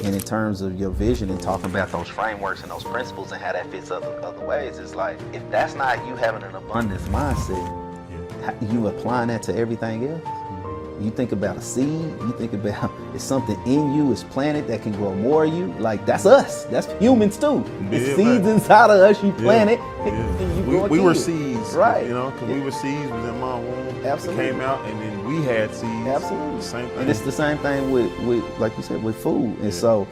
And in terms of your vision and talking about those frameworks and those principles and how that fits other ways, it's like, if that's not you having an abundance mindset, you applying that to everything else. You think about a seed, you think about it's something in you, it's planted that can grow more of you. Like, that's us. That's humans too. It's seeds inside of us, you plant it. And you we were seeds, right? You know, because we were seeds was in my womb. Absolutely. It came out, and then we had seeds. Absolutely. Same thing. And it's the same thing with like you said, with food. And so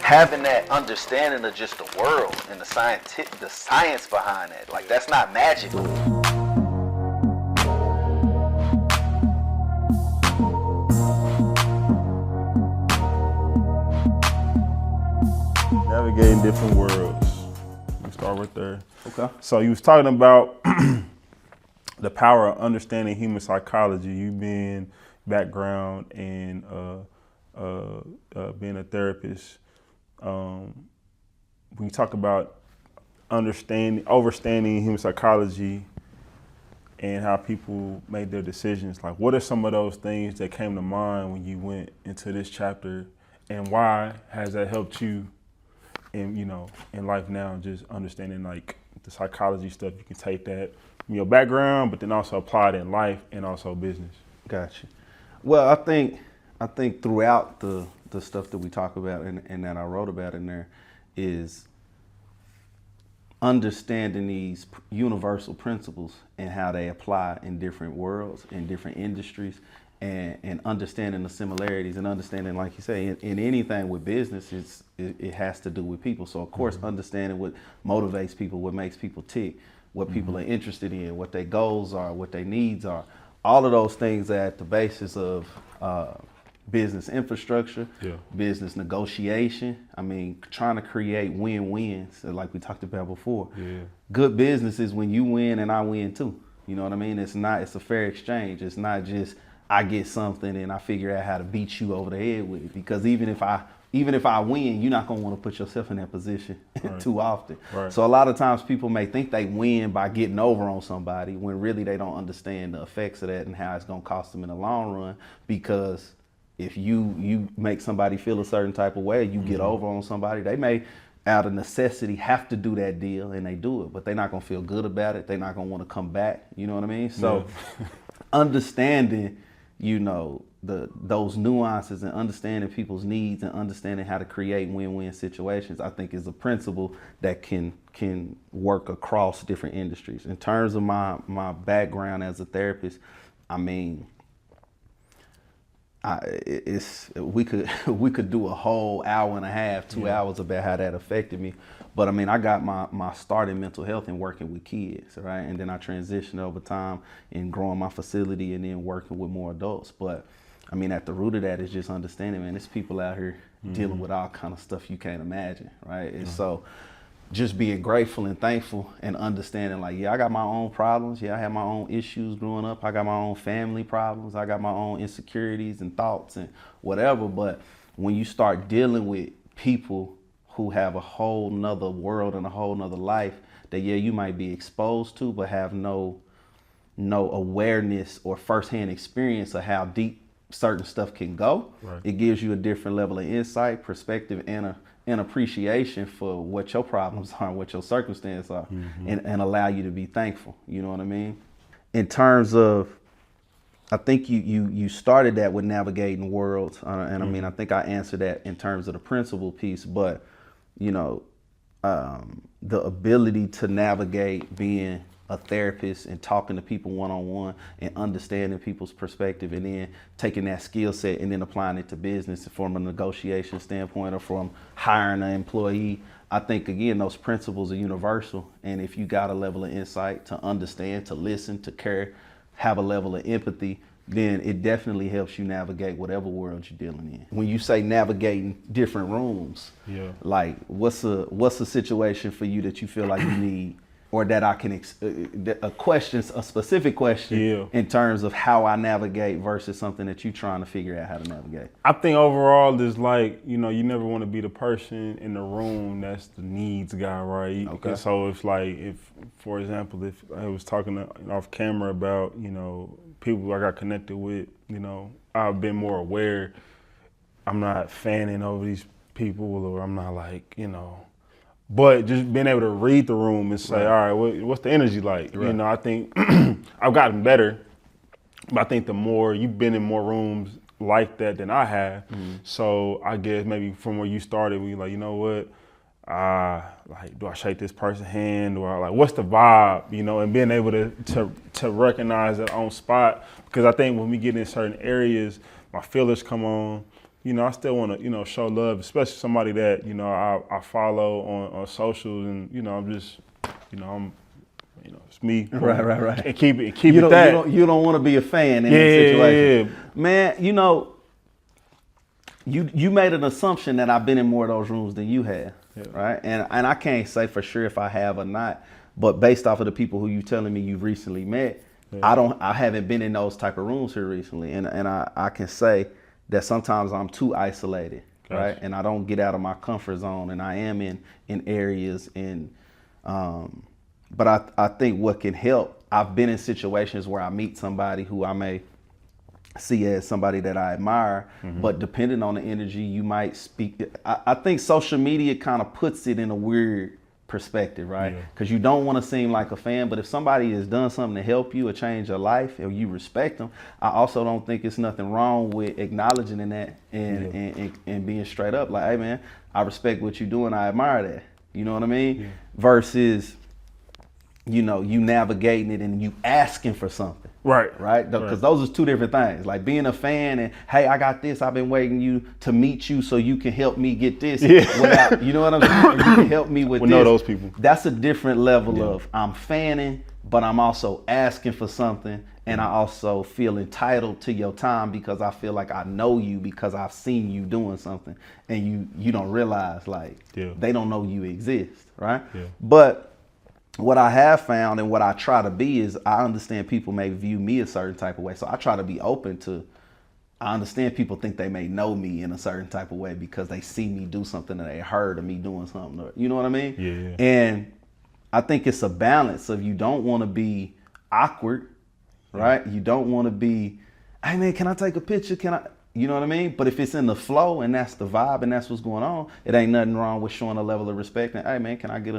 having that understanding of just the world and the science behind it, like, that's not magical. Navigating different worlds. We start right there. Okay. So you was talking about the power of understanding human psychology. You being background in being a therapist. When you talk about overstanding human psychology and how people make their decisions, like, what are some of those things that came to mind when you went into this chapter, and why has that helped you in life now, just understanding like the psychology stuff? You can take that from your background, but then also apply it in life and also business. Gotcha. Well, I think throughout the stuff that we talk about and that I wrote about in there is understanding these universal principles and how they apply in different worlds, in different industries, and understanding the similarities, and understanding, like you say, in anything with business, it has to do with people. So of course, understanding what motivates people, what makes people tick, what people are interested in, what their goals are, what their needs are. All of those things are at the basis of business infrastructure, business negotiation. I mean, trying to create win-wins, like we talked about before. Good business is when you win and I win too. You know what I mean? It's a fair exchange. It's not just I get something and I figure out how to beat you over the head with it. Because even if I win, you're not gonna want to put yourself in that position too often. Right. So a lot of times people may think they win by getting over on somebody, when really they don't understand the effects of that and how it's gonna cost them in the long run. Because if you make somebody feel a certain type of way, you get over on somebody, they may out of necessity have to do that deal, and they do it, but they're not gonna feel good about it. They're not gonna want to come back. You know what I mean? So understanding, those nuances and understanding people's needs and understanding how to create win-win situations, I think is a principle that can work across different industries. In terms of my background as a therapist, I mean, we could do a whole hour and a half, 2 hours about how that affected me. But I mean, I got my start in mental health and working with kids, right? And then I transitioned over time in growing my facility and then working with more adults. But I mean, at the root of that is just understanding, man, there's people out here dealing with all kind of stuff you can't imagine, right? And so just being grateful and thankful and understanding, like, I got my own problems. I had my own issues growing up. I got my own family problems. I got my own insecurities and thoughts and whatever. But when you start dealing with people who have a whole nother world and a whole nother life that, you might be exposed to, but have no awareness or firsthand experience of how deep certain stuff can go. Right. It gives you a different level of insight, perspective, and appreciation for what your problems are and what your circumstances are, and allow you to be thankful. You know what I mean? In terms of, I think you started that with navigating worlds, and I mean, I think I answered that in terms of the principle piece, but the ability to navigate being a therapist and talking to people one-on-one and understanding people's perspective, and then taking that skill set and then applying it to business from a negotiation standpoint or from hiring an employee. I think, again, those principles are universal. And if you got a level of insight to understand, to listen, to care, have a level of empathy, then it definitely helps you navigate whatever world you're dealing in. When you say navigating different rooms, like what's a situation for you that you feel like you need, or that I can, a specific question in terms of how I navigate versus something that you're trying to figure out how to navigate? I think overall there's like, you never want to be the person in the room that's the needs guy, right? Okay. So it's like, for example, if I was talking off camera about, people I got connected with, I've been more aware. I'm not fanning over these people, or I'm not like, but just being able to read the room and say, all right, what's the energy like? Right. I think I've gotten better, but I think the more you've been in more rooms like that than I have, so I guess maybe from where you started, we like, you know what? Like, do I shake this person's hand, or like, what's the vibe, and being able to recognize that on spot, because I think when we get in certain areas, my feelers come on. I still want to, show love, especially somebody that, I follow on socials, and, I'm just, I'm, it's me. Right. And keep it that. You don't want to be a fan in that situation. Yeah. Man, you made an assumption that I've been in more of those rooms than you have, right? And I can't say for sure if I have or not, but based off of the people who you telling me you've recently met, I haven't been in those type of rooms here recently, and I can say that sometimes I'm too isolated, right? And I don't get out of my comfort zone, and I am in areas but I think what can help, I've been in situations where I meet somebody who I may see as somebody that I admire, but depending on the energy, you might speak. I think social media kind of puts it in a weird perspective, right? Because you don't want to seem like a fan, but if somebody has done something to help you or change your life, or you respect them, I also don't think it's nothing wrong with acknowledging in that and being straight up like, hey man, I respect what you're doing, I admire that. You know what I mean? Versus, you navigating it and you asking for something. Right? Because those are two different things. Like being a fan and, hey, I got this, I've been waiting you to meet you so you can help me get this. Without, you know what I'm saying? You can help me with this. Know those people. That's a different level of I'm fanning, but I'm also asking for something, and I also feel entitled to your time because I feel like I know you because I've seen you doing something, and you don't realize they don't know you exist, right? But what I have found and what I try to be is I understand people may view me a certain type of way. So I try to be open to, I understand people think they may know me in a certain type of way because they see me do something or they heard of me doing something. Or, you know what I mean? Yeah. And I think it's a balance of you don't want to be awkward, right? You don't want to be, hey man, can I take a picture? Can I? You know what I mean? But if it's in the flow and that's the vibe and that's what's going on, it ain't nothing wrong with showing a level of respect. And hey man, can I get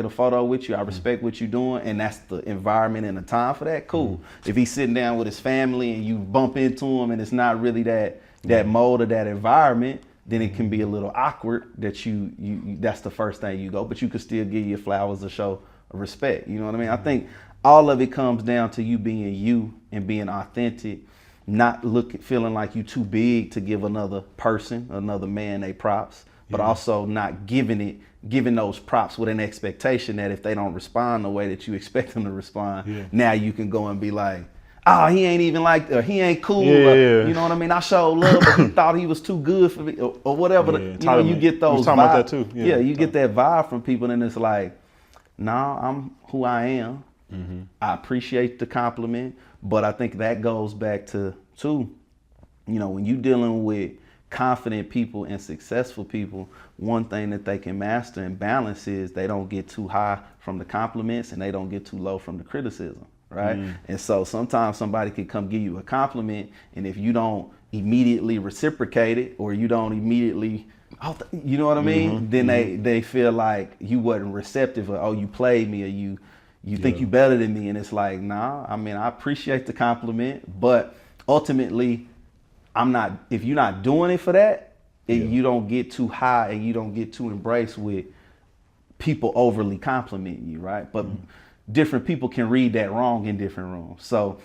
a photo with you? I respect what you're doing, and that's the environment and the time for that. Cool. If he's sitting down with his family and you bump into him and it's not really that mode or that environment, then it can be a little awkward that you that's the first thing you go. But you could still give your flowers to show respect. You know what I mean? I think all of it comes down to you being you and being authentic. Not feeling like you too big to give another man they props, but also not giving those props with an expectation that if they don't respond the way that you expect them to respond, now you can go and be like, oh, he ain't even like, or he ain't cool. You know what I mean? I showed love, but he thought he was too good for me, or whatever. You get those vibes. About that too. You get that vibe from people, and it's like, nah, I'm who I am. I appreciate the compliment. But I think that goes back to, when you're dealing with confident people and successful people, one thing that they can master and balance is they don't get too high from the compliments and they don't get too low from the criticism, right? And so sometimes somebody can come give you a compliment, and if you don't immediately reciprocate it, or you don't immediately, you know what I mean? Then they feel like you wasn't receptive, or you played me, or you think you better than me, and it's like, nah, I mean, I appreciate the compliment, but ultimately, if you're not doing it for that, you don't get too high and you don't get too embraced with people overly complimenting you, right? But different people can read that wrong in different rooms. So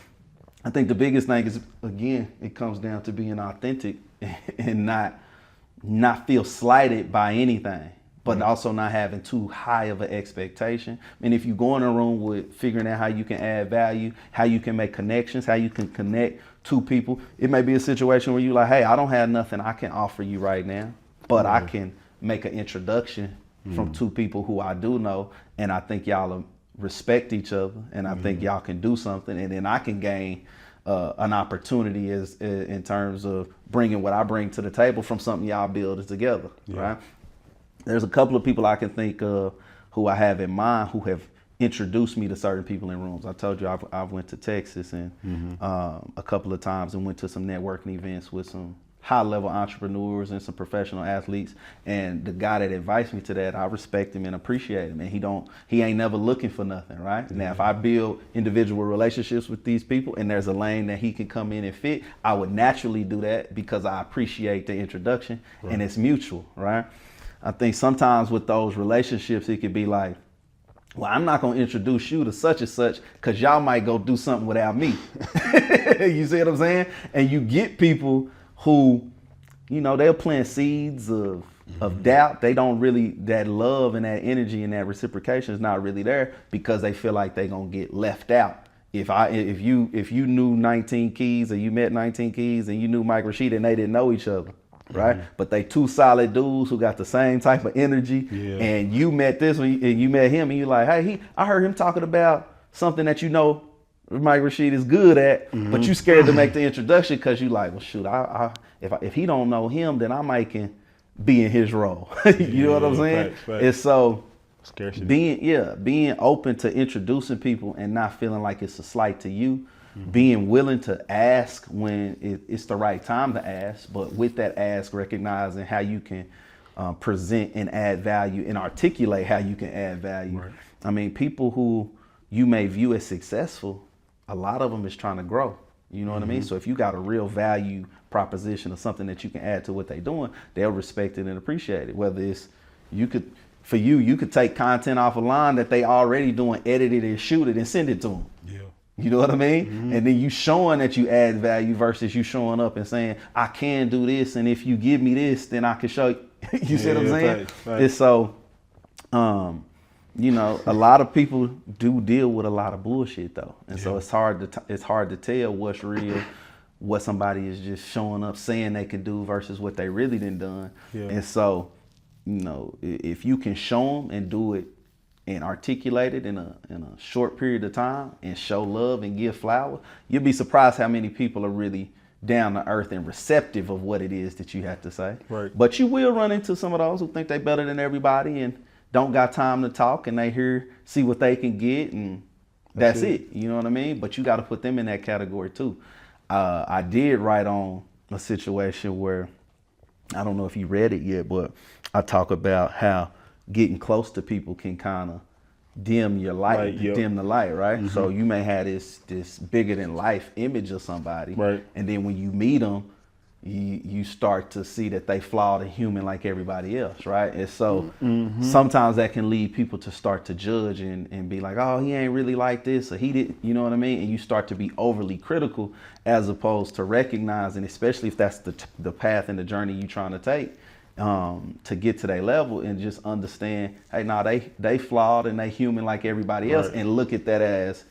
I think the biggest thing is, again, it comes down to being authentic and not feel slighted by anything, but also not having too high of an expectation. And if you go in a room with figuring out how you can add value, how you can make connections, how you can connect to people, it may be a situation where you're like, hey, I don't have nothing I can offer you right now, but I can make an introduction from two people who I do know, and I think y'all respect each other, and I think y'all can do something, and then I can gain an opportunity in terms of bringing what I bring to the table from something y'all build together, right? There's a couple of people I can think of who I have in mind who have introduced me to certain people in rooms. I told you I've went to Texas and a couple of times and went to some networking events with some high level entrepreneurs and some professional athletes. And the guy that advised me to that, I respect him and appreciate him. And he ain't never looking for nothing, right? Now, if I build individual relationships with these people and there's a lane that he can come in and fit, I would naturally do that because I appreciate the introduction and it's mutual, right? I think sometimes with those relationships, it could be like, well, I'm not going to introduce you to such and such because y'all might go do something without me. You see what I'm saying? And you get people who, they'll plant seeds of doubt. They don't really, that love and that energy and that reciprocation is not really there because they feel like they're going to get left out. If you knew 19 Keys or you met 19 Keys and you knew Mike Rashid and they didn't know each other, right? But they two solid dudes who got the same type of energy. Yeah. And you met this one and you met him and you're like, hey, I heard him talking about something that Mike Rashid is good at, but you scared to make the introduction because you like, well, shoot, if he don't know him, then I might can be in his role. You know what I'm saying? Facts. It's so scarcity. Being open to introducing people and not feeling like it's a slight to you. Being willing to ask when it's the right time to ask, but with that ask, recognizing how you can present and add value and articulate how you can add value. Right. I mean, people who you may view as successful, a lot of them is trying to grow. You know what I mean? So if you got a real value proposition or something that you can add to what they're doing, they'll respect it and appreciate it. Whether it's you could take content off a line that they already doing, edit it and shoot it and send it to them. Yeah. You know what I mean? And then you showing that you add value versus you showing up and saying, I can do this. And if you give me this, then I can show you. You see what I'm saying? Right. It's so, a lot of people do deal with a lot of bullshit though. And so it's hard to tell what's real, what somebody is just showing up saying they can do versus what they really done. Yeah. And so, if you can show them and do it and articulate it in a short period of time and show love and give flowers, you'll be surprised how many people are really down to earth and receptive of what it is that you have to say. Right. But you will run into some of those who think they better than everybody and don't got time to talk and they see what they can get and that's it. You know what I mean? But you got to put them in that category too. I did write on a situation where, I don't know if you read it yet, but I talk about how getting close to people can kind of dim your light, dim the light, right? So you may have this bigger than life image of somebody, right? And then when you meet them, you start to see that they flawed and human like everybody else, right? And so sometimes that can lead people to start to judge and be like, oh, he ain't really like this, or he didn't, you know what I mean? And you start to be overly critical as opposed to recognizing, especially if that's the path and the journey you're trying to take, to get to their level and just understand, hey, they flawed and they human like everybody else, and look at that as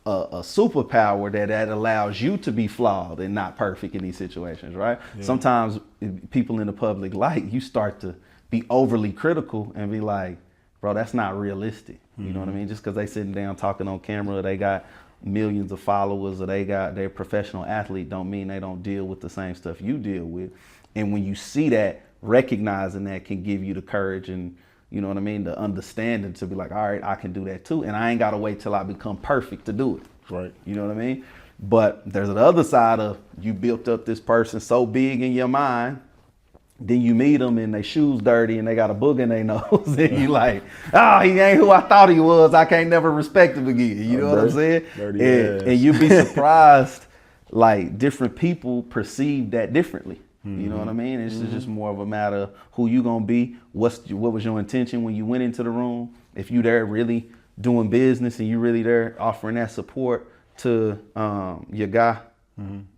a superpower that allows you to be flawed and not perfect in these situations, right? Yeah. Sometimes people in the public light, you start to be overly critical and be like, bro, that's not realistic. You know what I mean? Just because they sitting down talking on camera, or they got millions of followers, or they're a professional athlete, don't mean they don't deal with the same stuff you deal with. And when you see that, recognizing that can give you the courage and, you know what I mean, the understanding to be like, all right, I can do that too. And I ain't got to wait till I become perfect to do it. Right. You know what I mean? But there's the other side of, you built up this person so big in your mind, then you meet them and they shoes dirty and they got a booger in their nose and you like, he ain't who I thought he was. I can't never respect him again. You know what I'm saying? And you'd be surprised, like different people perceive that differently. You know what I mean? It's just more of a matter of who you gonna be. What was your intention when you went into the room? If you there really doing business and you really there offering that support to your guy,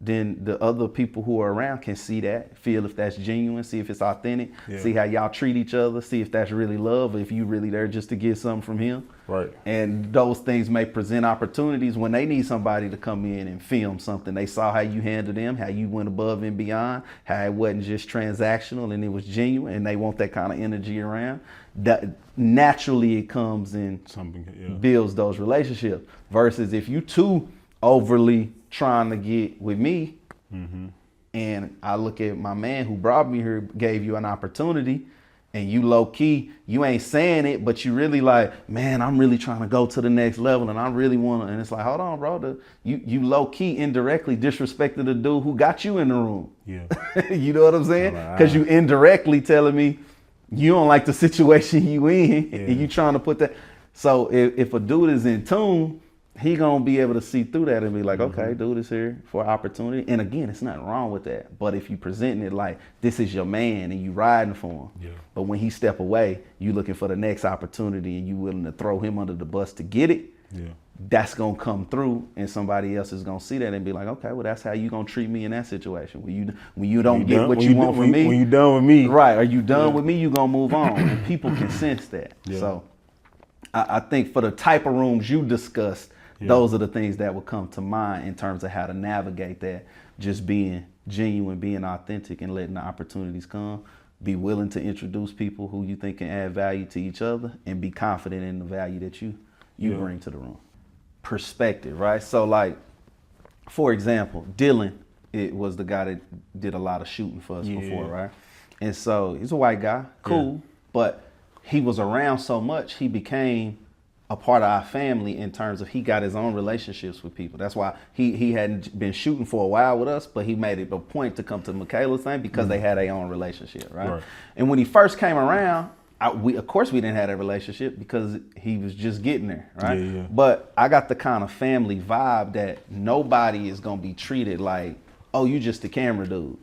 then the other people who are around can see that, feel if that's genuine, see if it's authentic, see how y'all treat each other, see if that's really love, or if you really there just to get something from him. Right. And those things may present opportunities when they need somebody to come in and film something. They saw how you handled them, how you went above and beyond, how it wasn't just transactional and it was genuine, and they want that kind of energy around. That naturally it comes and builds those relationships. Versus if you too overly trying to get with me, and I look at my man who brought me here, gave you an opportunity, and you low key, you ain't saying it, but you really like, man, I'm really trying to go to the next level, and I really want to. And it's like, hold on, bro, you low key indirectly disrespected the dude who got you in the room. Yeah. You know what I'm saying? Because you indirectly telling me you don't like the situation you in, and you trying to put that. So if a dude is in tune, he gonna be able to see through that and be like, okay, dude is here for opportunity. And again, it's nothing wrong with that. But if you presenting it like this is your man and you riding for him, but when he step away, you looking for the next opportunity and you willing to throw him under the bus to get it, that's gonna come through, and somebody else is gonna see that and be like, okay, well, that's how you gonna treat me in that situation. When you don't get what you want from me, when you done with me, right? Are you done with me? You gonna move on, and people can sense that. So I think for the type of rooms you discussed, those are the things that would come to mind in terms of how to navigate that. Just being genuine, being authentic, and letting the opportunities come. Be willing to introduce people who you think can add value to each other, and be confident in the value that you bring to the room. Perspective, right? So like, for example, Dylan, it was the guy that did a lot of shooting for us before, right? And so he's a white guy, cool, but he was around so much, he became a part of our family in terms of he got his own relationships with people. That's why he hadn't been shooting for a while with us, but he made it a point to come to Michaela's thing because they had their own relationship, right? And when he first came around, of course we didn't have that relationship because he was just getting there, right? But I got the kind of family vibe that nobody is gonna be treated like, oh, you just the camera dude.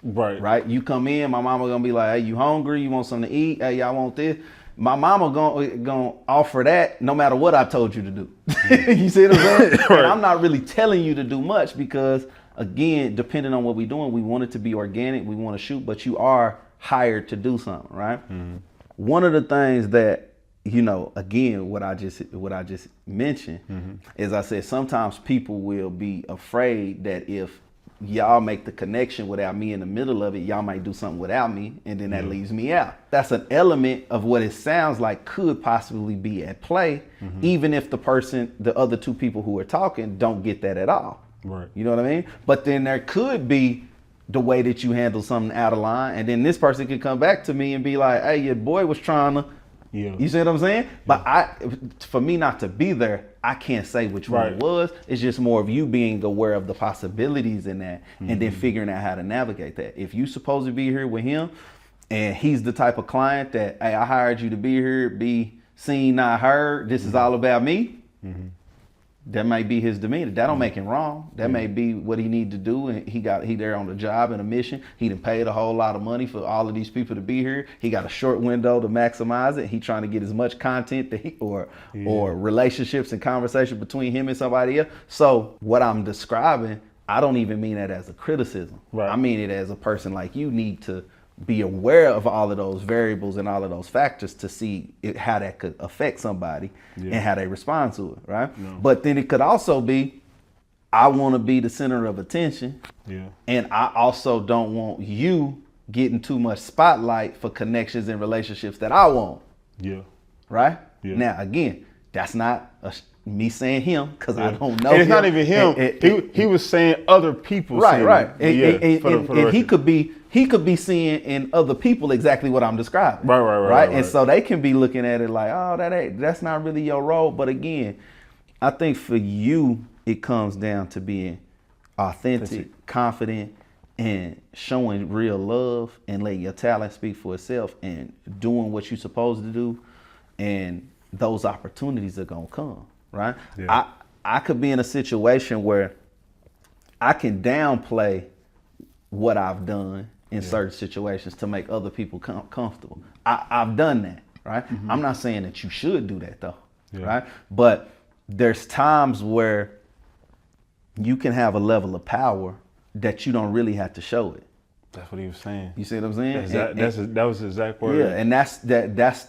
Right? You come in, my mama gonna be like, hey, you hungry? You want something to eat? Hey, y'all want this? My mama gonna offer that no matter what I told you to do. You see what I'm saying? And I'm not really telling you to do much because, again, depending on what we're doing, we want it to be organic. We want to shoot, but you are hired to do something, right? One of the things that, again, what I just mentioned is I said sometimes people will be afraid that if y'all make the connection without me in the middle of it, y'all might do something without me, and then that leaves me out. That's an element of what it sounds like could possibly be at play, even if the other two people who are talking don't get that at all. Right. You know what I mean? But then there could be the way that you handle something out of line, and then this person could come back to me and be like, hey, your boy was trying to, you see what I'm saying? But for me not to be there, I can't say which one it was. It's just more of you being aware of the possibilities in that, and then figuring out how to navigate that. If you supposed to be here with him and he's the type of client that, hey, I hired you to be here, be seen, not heard, this is all about me, that might be his demeanor. That don't make him wrong. That may be what he need to do, and he there on the job and a mission. He done paid a whole lot of money for all of these people to be here. He got a short window to maximize it. He trying to get as much content that or relationships and conversation between him and somebody else. So what I'm describing, I don't even mean that as a criticism. I mean it as a person like you need to be aware of all of those variables and all of those factors to see how that could affect somebody and how they respond to it, right? But then it could also be, I want to be the center of attention, and I also don't want you getting too much spotlight for connections and relationships that I want. Right? Now, again, that's not me saying him because I don't know. And it's not even him. He was saying other people. Right. And he could be seeing in other people exactly what I'm describing. Right. And so they can be looking at it like, oh, that's not really your role. But again, I think for you, it comes down to being authentic, confident, and showing real love and letting your talent speak for itself and doing what you're supposed to do. And those opportunities are going to come. Right. I could be in a situation where I can downplay what I've done in certain situations to make other people comfortable. I've done that, right? I'm not saying that you should do that though, right? But there's times where you can have a level of power that you don't really have to show it. That's what he was saying. You see what I'm saying? That was his exact word. Yeah, and that's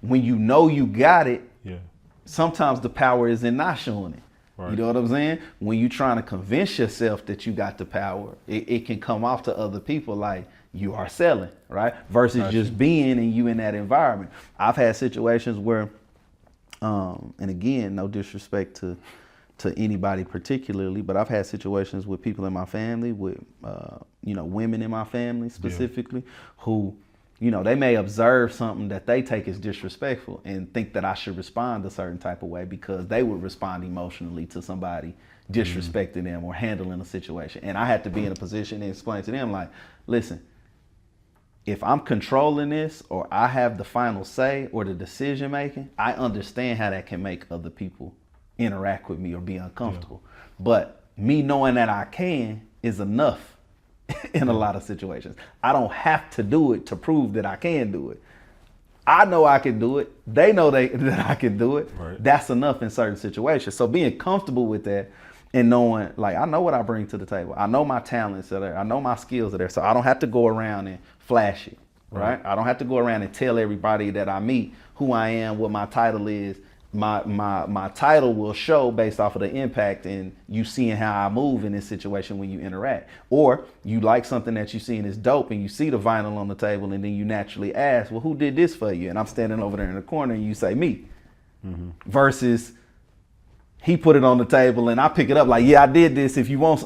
when you know you got it. Sometimes the power is in not showing it. You know what I'm saying? When you're trying to convince yourself that you got the power, it can come off to other people like you are selling, right? Versus just being and you in that environment. I've had situations where, and again, no disrespect to anybody particularly, but I've had situations with people in my family, with women in my family specifically, who you know, they may observe something that they take as disrespectful and think that I should respond a certain type of way because they would respond emotionally to somebody disrespecting them or handling a situation. And I had to be in a position to explain to them, like, listen, if I'm controlling this or I have the final say or the decision making, I understand how that can make other people interact with me or be uncomfortable. Yeah. But me knowing that I can is enough in a lot of situations. I don't have to do it to prove that I can do it. I know I can do it. They know that I can do it. Right. That's enough in certain situations. So being comfortable with that and knowing, like, I know what I bring to the table. I know my talents are there. I know my skills are there. So I don't have to go around and flash it, right? I don't have to go around and tell everybody that I meet who I am, what my title is. My title will show based off of the impact and you seeing how I move in this situation when you interact. Or you like something that you see and it's dope and you see the vinyl on the table and then you naturally ask, well, who did this for you? And I'm standing over there in the corner and you say me. Mm-hmm. Versus he put it on the table and I pick it up like, yeah, I did this if you want.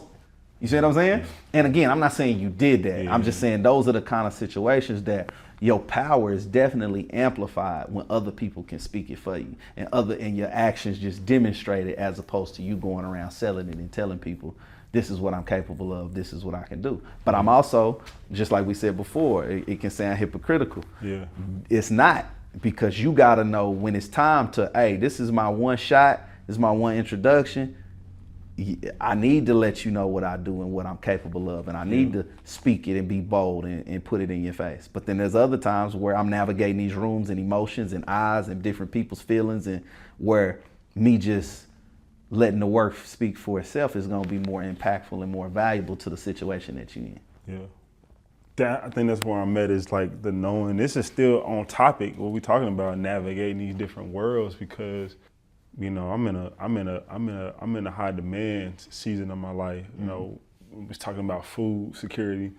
You see what I'm saying? Yeah. And again, I'm not saying you did that. Yeah. I'm just saying those are the kind of situations that your power is definitely amplified when other people can speak it for you and your actions just demonstrate it as opposed to you going around selling it and telling people this is what I'm capable of, this is what I can do. But I'm also, just like we said before, it can sound hypocritical. Yeah. It's not, because you gotta know when it's time to, hey, this is my one shot, this is my one introduction. I need to let you know what I do and what I'm capable of, and I need to speak it and be bold and put it in your face. But then there's other times where I'm navigating these rooms and emotions and eyes and different people's feelings, and where me just letting the work speak for itself is going to be more impactful and more valuable to the situation that you're in. Yeah. I think that's where I'm at, is like the knowing. This is still on topic, what we're talking about, navigating these different worlds, because you know, I'm in a high demand season of my life. You know, we was talking about food security.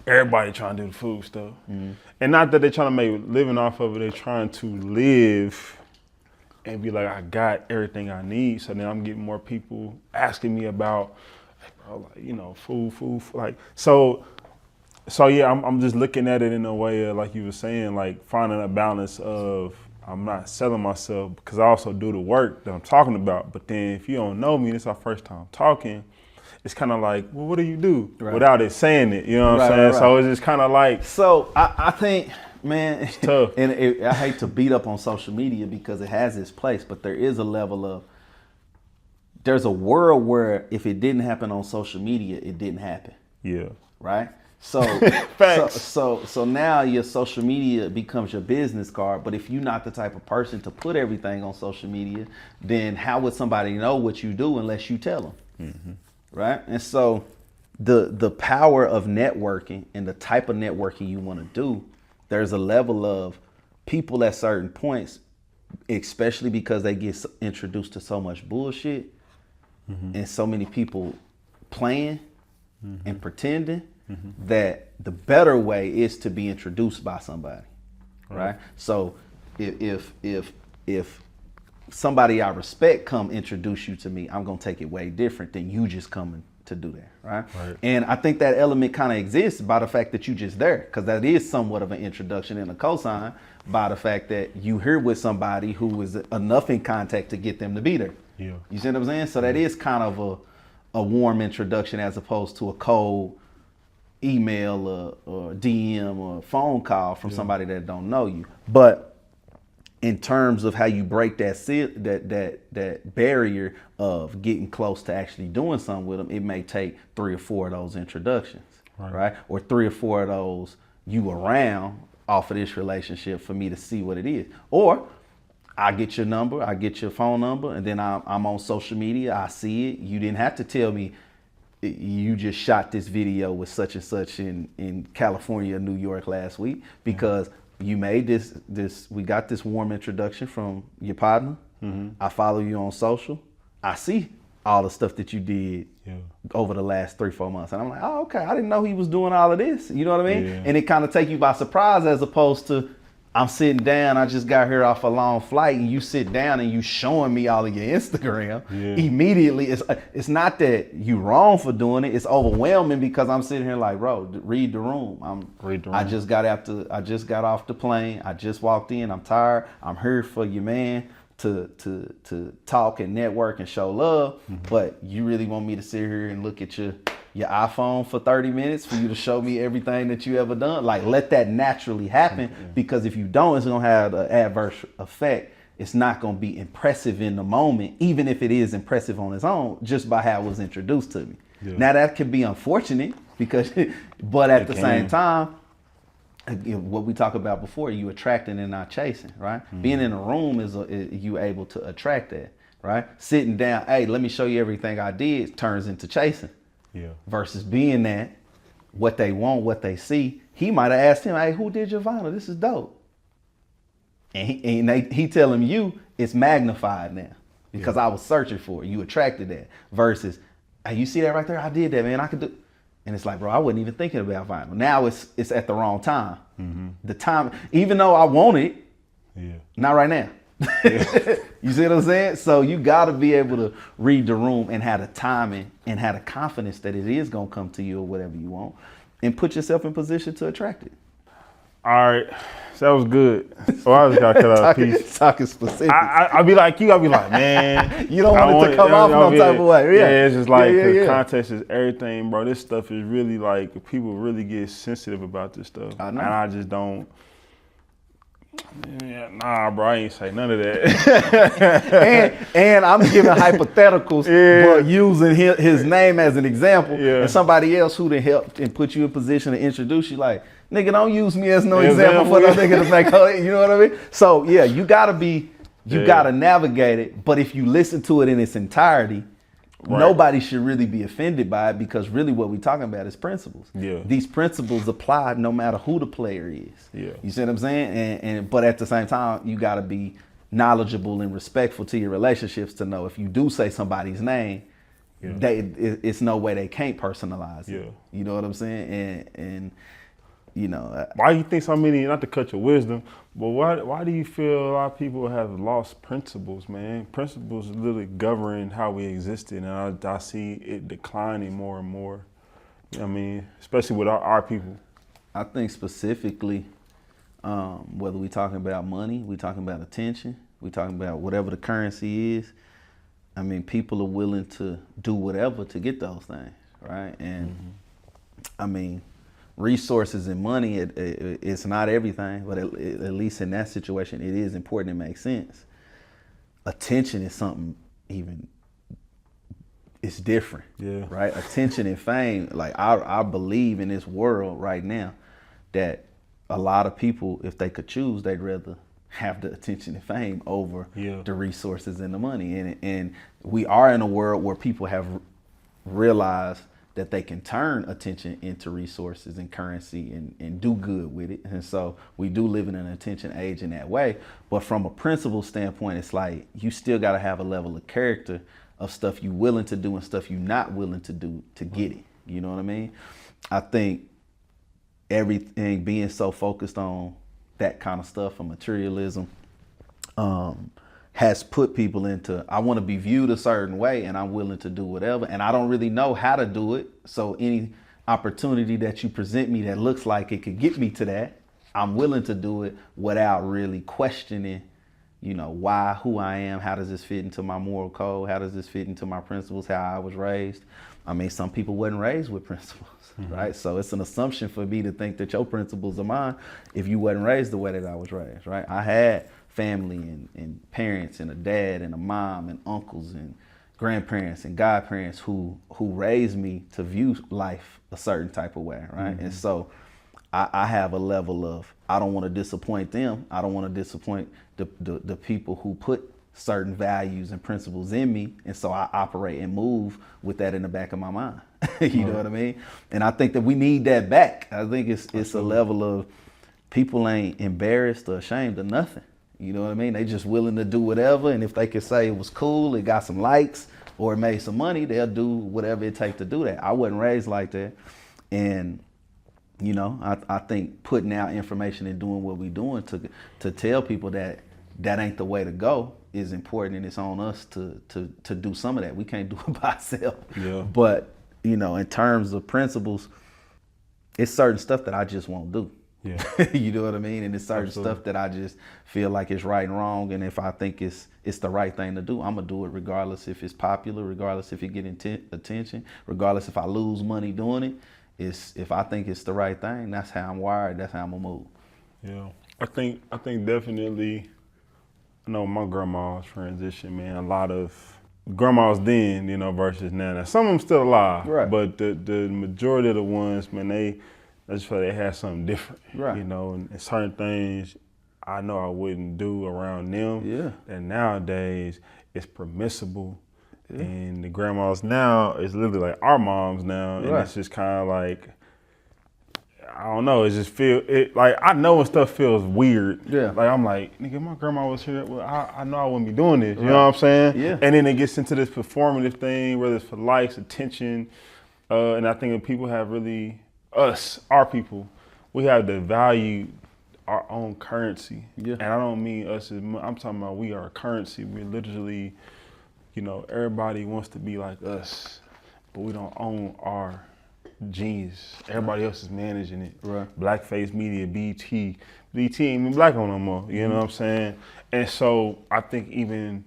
Everybody trying to do the food stuff. Mm-hmm. And not that they're trying to make a living off of it, they're trying to live and be like, I got everything I need. So then I'm getting more people asking me about, like, you know, food, like, so yeah, I'm just looking at it in a way of, like you were saying, like finding a balance of, I'm not selling myself because I also do the work that I'm talking about. But then if you don't know me, this is our first time talking, it's kind of like, well, what do you do? Right. Without it saying it, you know what I'm saying? Right. So it's just kind of like. So I think, man, it's tough. And I hate to beat up on social media because it has its place, but there is a level of, there's a world where if it didn't happen on social media, it didn't happen. Yeah. Right? So, so now your social media becomes your business card. But if you're not the type of person to put everything on social media, then how would somebody know what you do unless you tell them? Mm-hmm. Right? And so the power of networking and the type of networking you want to do, there's a level of people at certain points, especially because they get introduced to so much bullshit and so many people playing and pretending. Mm-hmm. That the better way is to be introduced by somebody, right? So if somebody I respect come introduce you to me, I'm gonna take it way different than you just coming to do that, right? And I think that element kind of exists by the fact that you just there, because that is somewhat of an introduction and a cosign by the fact that you here with somebody who is enough in contact to get them to be there. Yeah. You see what I'm saying? So that is kind of a warm introduction as opposed to a cold email or DM or phone call from somebody that don't know you. But in terms of how you break that barrier of getting close to actually doing something with them, it may take 3 or 4 of those introductions, right? Or 3 or 4 of those you around off of this relationship for me to see what it is. Or I get your number, I get your phone number, and then I'm on social media, I see it. You didn't have to tell me you just shot this video with such and such in California, New York last week, because you made this, we got this warm introduction from your partner. Mm-hmm. I follow you on social. I see all the stuff that you did over the last 3-4 months. And I'm like, oh, okay, I didn't know he was doing all of this. You know what I mean? Yeah. And it kind of take you by surprise as opposed to I'm sitting down. I just got here off a long flight, and you sit down and you showing me all of your Instagram. Yeah. Immediately, it's not that you wrong for doing it. It's overwhelming because I'm sitting here like, bro, read the room. I just got off the plane. I just walked in. I'm tired. I'm here for you, man, to talk and network and show love. But you really want me to sit here and look at your iPhone for 30 minutes for you to show me everything that you ever done? Like, let that naturally happen, because if you don't, it's gonna have an adverse effect. It's not gonna be impressive in the moment, even if it is impressive on its own, just by how it was introduced to me. Yeah. Now that can be unfortunate because, but at the same time, what we talked about before, you attracting and not chasing, right? Being in a room is you able to attract that, right? Sitting down, hey, let me show you everything I did, turns into chasing. Yeah. Versus being that, what they want, what they see. He might have asked him, hey, who did your vinyl? This is dope. And he telling you it's magnified now because I was searching for it. You attracted that. Versus, hey, you see that right there? I did that, man. I could do. And it's like, bro, I wasn't even thinking about vinyl. Now it's at the wrong time. The time, even though I want it, not right now. You see what I'm saying? So you got to be able to read the room and have the timing and have the confidence that it is going to come to you or whatever you want, and put yourself in position to attract it. All right. So that was good. So I just got to cut out a piece. Talking specific. I'll be like you. I'll be like, man. You don't want it to come off no type of way. Yeah, it's just like the context is everything, bro. This stuff is really like, people really get sensitive about this stuff. I know. And I just don't. Nah, bro, I ain't say none of that. and I'm giving hypotheticals, but using his name as an example, and somebody else who done helped and put you in position to introduce you, like, nigga, don't use me as no example for that nigga to make, you know what I mean? So yeah, you gotta navigate it, but if you listen to it in its entirety, nobody should really be offended by it, because really what we're talking about is principles. Yeah. These principles apply no matter who the player is. Yeah. You see what I'm saying? But at the same time, you got to be knowledgeable and respectful to your relationships to know if you do say somebody's name, it's no way they can't personalize it. Yeah. You know what I'm saying? And you know, why do you think so many, not to cut your wisdom, but why do you feel a lot of people have lost principles, man? Principles literally govern how we existed, and I see it declining more and more. You know what I mean? Especially with our people. I think specifically, whether we talking about money, we talking about attention, we talking about whatever the currency is, I mean, people are willing to do whatever to get those things, right? And I mean, resources and money, it's not everything, but at least in that situation, it is important. It makes sense. Attention is something it's different, right? Attention and fame, like I believe in this world right now that a lot of people, if they could choose, they'd rather have the attention and fame over the resources and the money. And we are in a world where people have realized that they can turn attention into resources and currency and do good with it. And so we do live in an attention age in that way. But from a principle standpoint, it's like you still got to have a level of character of stuff you willing to do and stuff you not willing to do to get it. You know what I mean? I think everything being so focused on that kind of stuff and materialism has put people into, I want to be viewed a certain way and I'm willing to do whatever. And I don't really know how to do it. So any opportunity that you present me that looks like it could get me to that, I'm willing to do it without really questioning, you know, why, who I am, how does this fit into my moral code? How does this fit into my principles, how I was raised? I mean, some people wasn't raised with principles, right? So it's an assumption for me to think that your principles are mine if you wasn't raised the way that I was raised, right? I had family and parents and a dad and a mom and uncles and grandparents and godparents who raised me to view life a certain type of way, right? And so I have a level of, I don't want to disappoint them. I don't want to disappoint the people who put certain values and principles in me. And so I operate and move with that in the back of my mind. You know what I mean? And I think that we need that back. I think it's a level of people ain't embarrassed or ashamed of nothing. You know what I mean? They just willing to do whatever. And if they could say it was cool, it got some likes or it made some money, they'll do whatever it takes to do that. I wasn't raised like that. And You know, I think putting out information and doing what we're doing to tell people that ain't the way to go is important, and it's on us to do some of that. We can't do it by ourselves. Yeah. But, you know, in terms of principles, it's certain stuff that I just won't do. Yeah. You know what I mean? And it's certain Absolutely. stuff that I just feel like it's right and wrong. And if I think it's the right thing to do, I'm gonna do it regardless if it's popular, regardless if it get attention, regardless if I lose money doing it. If I think it's the right thing, that's how I'm wired. That's how I'm gonna move. Yeah. I think definitely. I know my grandma's transition, man. A lot of grandmas then, you know, versus now. Now some of them still alive, Right. But the majority of the ones, man, I just feel they had something different, Right. You know, and certain things I know I wouldn't do around them. Yeah. And nowadays it's permissible. Yeah. And the grandmas now is literally like our moms now, and Right. it's just kind of like, I don't know. It just like I know when stuff feels weird. Yeah. Like I'm like, nigga, my grandma was here. Well, I know I wouldn't be doing this. You Right. know what I'm saying? Yeah. And then it gets into this performative thing, whether it's for likes, attention, and I think that people have really our people, we have to value our own currency. Yeah. And I don't mean us as I'm talking about we are a currency. We're literally, you know, everybody wants to be like us, but we don't own our genius. Everybody else is managing it. Right. Blackface media, BT ain't even black on no more. You know what I'm saying? And so I think even,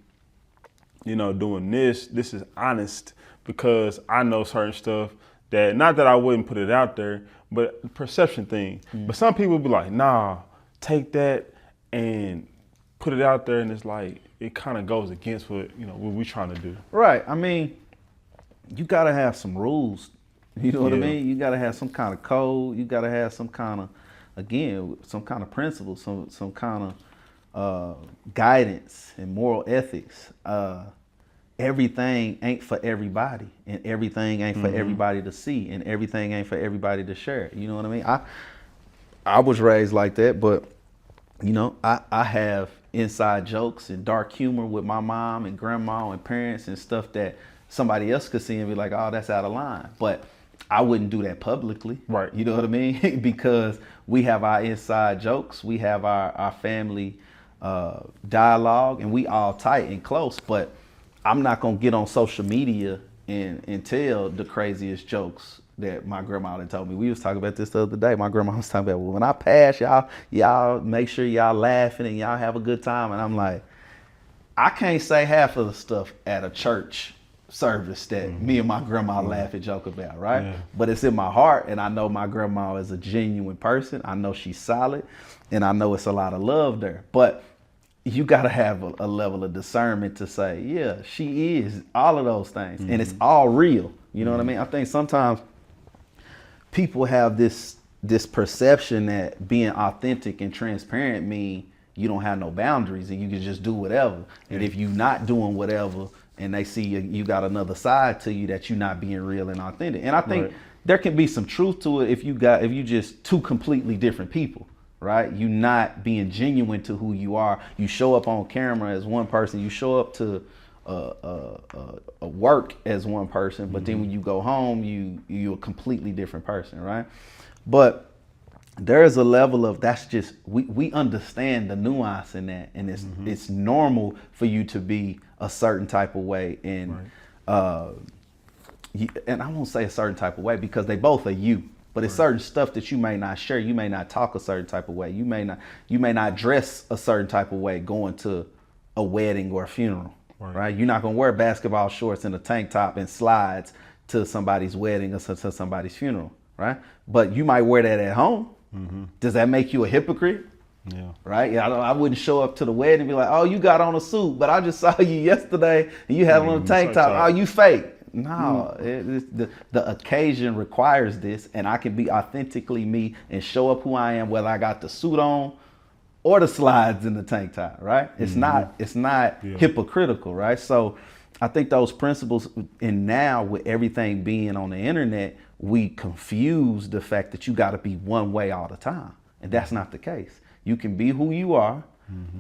you know, doing this is honest because I know certain stuff that, not that I wouldn't put it out there, but perception thing. But some people be like, nah, take that and put it out there, and it's like, it kind of goes against what, you know, what we trying to do. Right. I mean, you gotta have some rules. You know what I Yeah. mean? You gotta have some kind of code. You gotta have some kind of, again, some kind of principle, some kind of guidance and moral ethics. Everything ain't for everybody, and everything ain't for everybody to see, and everything ain't for everybody to share. You know what I mean? I was raised like that, but you know, I have inside jokes and dark humor with my mom and grandma and parents and stuff that somebody else could see and be like, oh, that's out of line. But I wouldn't do that publicly. Right. You know what I mean? Because we have our inside jokes, we have our family dialogue, and we all tight and close. But I'm not gonna get on social media and tell the craziest jokes that my grandma had told me. We was talking about this the other day. My grandma was talking about, well, when I pass, y'all make sure y'all laughing and y'all have a good time. And I'm like, I can't say half of the stuff at a church service that me and my grandma laugh and joke about, right? Yeah. But it's in my heart, and I know my grandma is a genuine person. I know she's solid, and I know it's a lot of love there. But you got to have a level of discernment to say, yeah, she is all of those things, and it's all real. You know what I mean? I think sometimes people have this perception that being authentic and transparent mean you don't have no boundaries and you can just do whatever. And if you're not doing whatever and they see you got another side to you, that you're not being real and authentic. And I think there can be some truth to it if you just two completely different people, right? You not being genuine to who you are. You show up on camera as one person, you show up to work as one person, but then when you go home, you're a completely different person, right? But there is a level of, that's just, we understand the nuance in that, and it's normal for you to be a certain type of way, and and I won't say a certain type of way because they both are you. But it's certain stuff that you may not share. You may not talk a certain type of way. You may not dress a certain type of way going to a wedding or a funeral, right? You're not gonna wear basketball shorts and a tank top and slides to somebody's wedding or to somebody's funeral, right? But you might wear that at home. Does that make you a hypocrite? Yeah. Right? Yeah, I wouldn't show up to the wedding and be like, oh, you got on a suit, but I just saw you yesterday and you had on a tank top. Oh, you fake. No, the occasion requires this, and I can be authentically me and show up who I am, whether I got the suit on or the slides in the tank top, right? It's not hypocritical, right? So I think those principles, and now with everything being on the internet, we confuse the fact that you got to be one way all the time, and that's not the case. You can be who you are,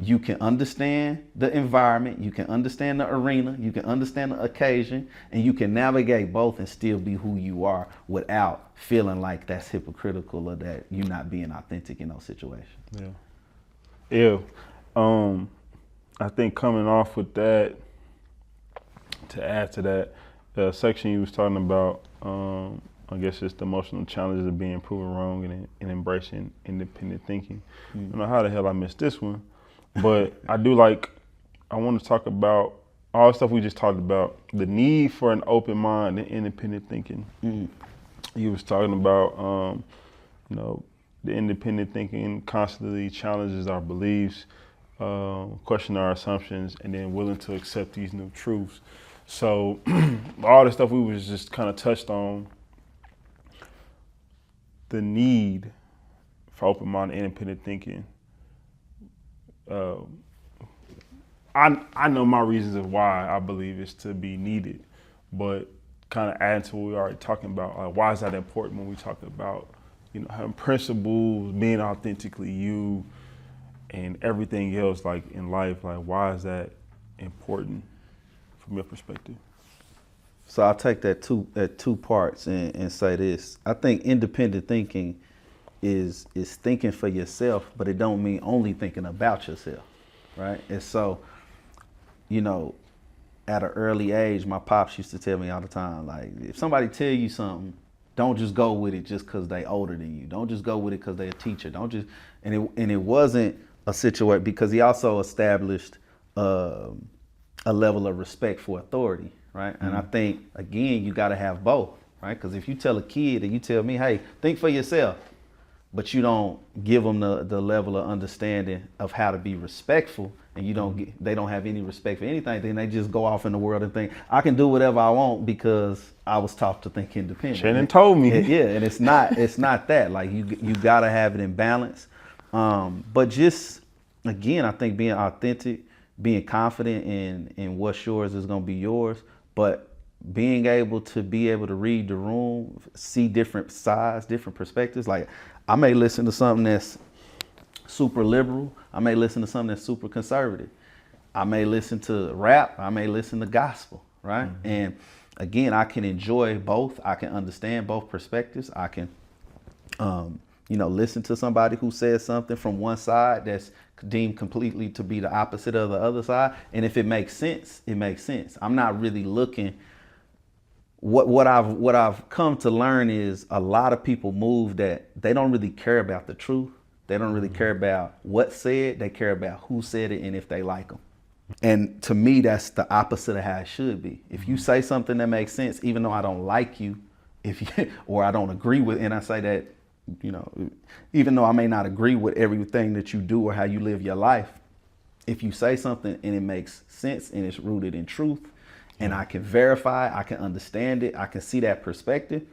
You can understand the environment, you can understand the arena, you can understand the occasion, and you can navigate both and still be who you are without feeling like that's hypocritical or that you're not being authentic in those situations. Yeah. I think coming off with that, to add to that, the section you was talking about, I guess it's the emotional challenges of being proven wrong and embracing independent thinking. I don't know how the hell I missed this one, but I want to talk about all the stuff we just talked about, the need for an open mind and independent thinking. You was talking about, the independent thinking constantly challenges our beliefs, question our assumptions, and then willing to accept these new truths. So all the stuff we was just kind of touched on, the need for open mind and independent thinking. I know my reasons of why I believe it's to be needed, but kind of adding to what we already talking about, why is that important when we talk about, having principles, being authentically you, and everything else like in life, like why is that important from your perspective? So I'll take that two parts and say this. I think independent thinking is thinking for yourself, but it don't mean only thinking about yourself, right? And so, at an early age, my pops used to tell me all the time, like, if somebody tell you something, don't just go with it just because they older than you. Don't just go with it because they're a teacher. And it wasn't a situation, because he also established a level of respect for authority, right? And I think, again, you got to have both, right? Because if you tell a kid and you tell me, hey, think for yourself, but you don't give them the level of understanding of how to be respectful, and they don't have any respect for anything, then they just go off in the world and think, I can do whatever I want because I was taught to think independent. Shannon told me. Yeah, and it's not that. Like, you got to have it in balance. But just, again, I think being authentic, being confident in what's yours is going to be yours, but being able to read the room, see different sides, different perspectives. Like, I may listen to something that's super liberal. I may listen to something that's super conservative. I may listen to rap. I may listen to gospel, right? And again, I can enjoy both. I can understand both perspectives. I can, listen to somebody who says something from one side that's deemed completely to be the opposite of the other side. And if it makes sense, it makes sense. I'm not really looking. What I've come to learn is a lot of people move that they don't really care about the truth. They don't really care about what's said. They care about who said it and if they like them. And to me, that's the opposite of how it should be. If you say something that makes sense, even though I don't like you, or I don't agree with, and I say that, even though I may not agree with everything that you do or how you live your life, if you say something and it makes sense and it's rooted in truth, and I can verify, I can understand it, I can see that perspective,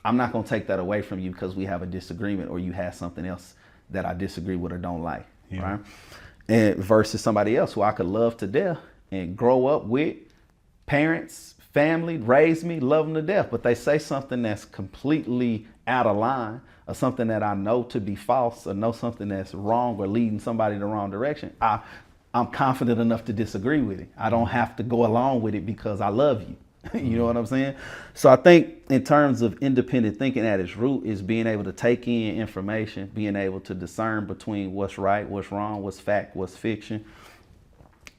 I'm not going to take that away from you because we have a disagreement or you have something else that I disagree with or don't like, right? And versus somebody else who I could love to death and grow up with, parents, family, raise me, love them to death, but they say something that's completely out of line, or something that I know to be false, or know something that's wrong or leading somebody the wrong direction. I'm confident enough to disagree with it. I don't have to go along with it because I love you. You know what I'm saying? So I think in terms of independent thinking at its root is being able to take in information, being able to discern between what's right, what's wrong, what's fact, what's fiction,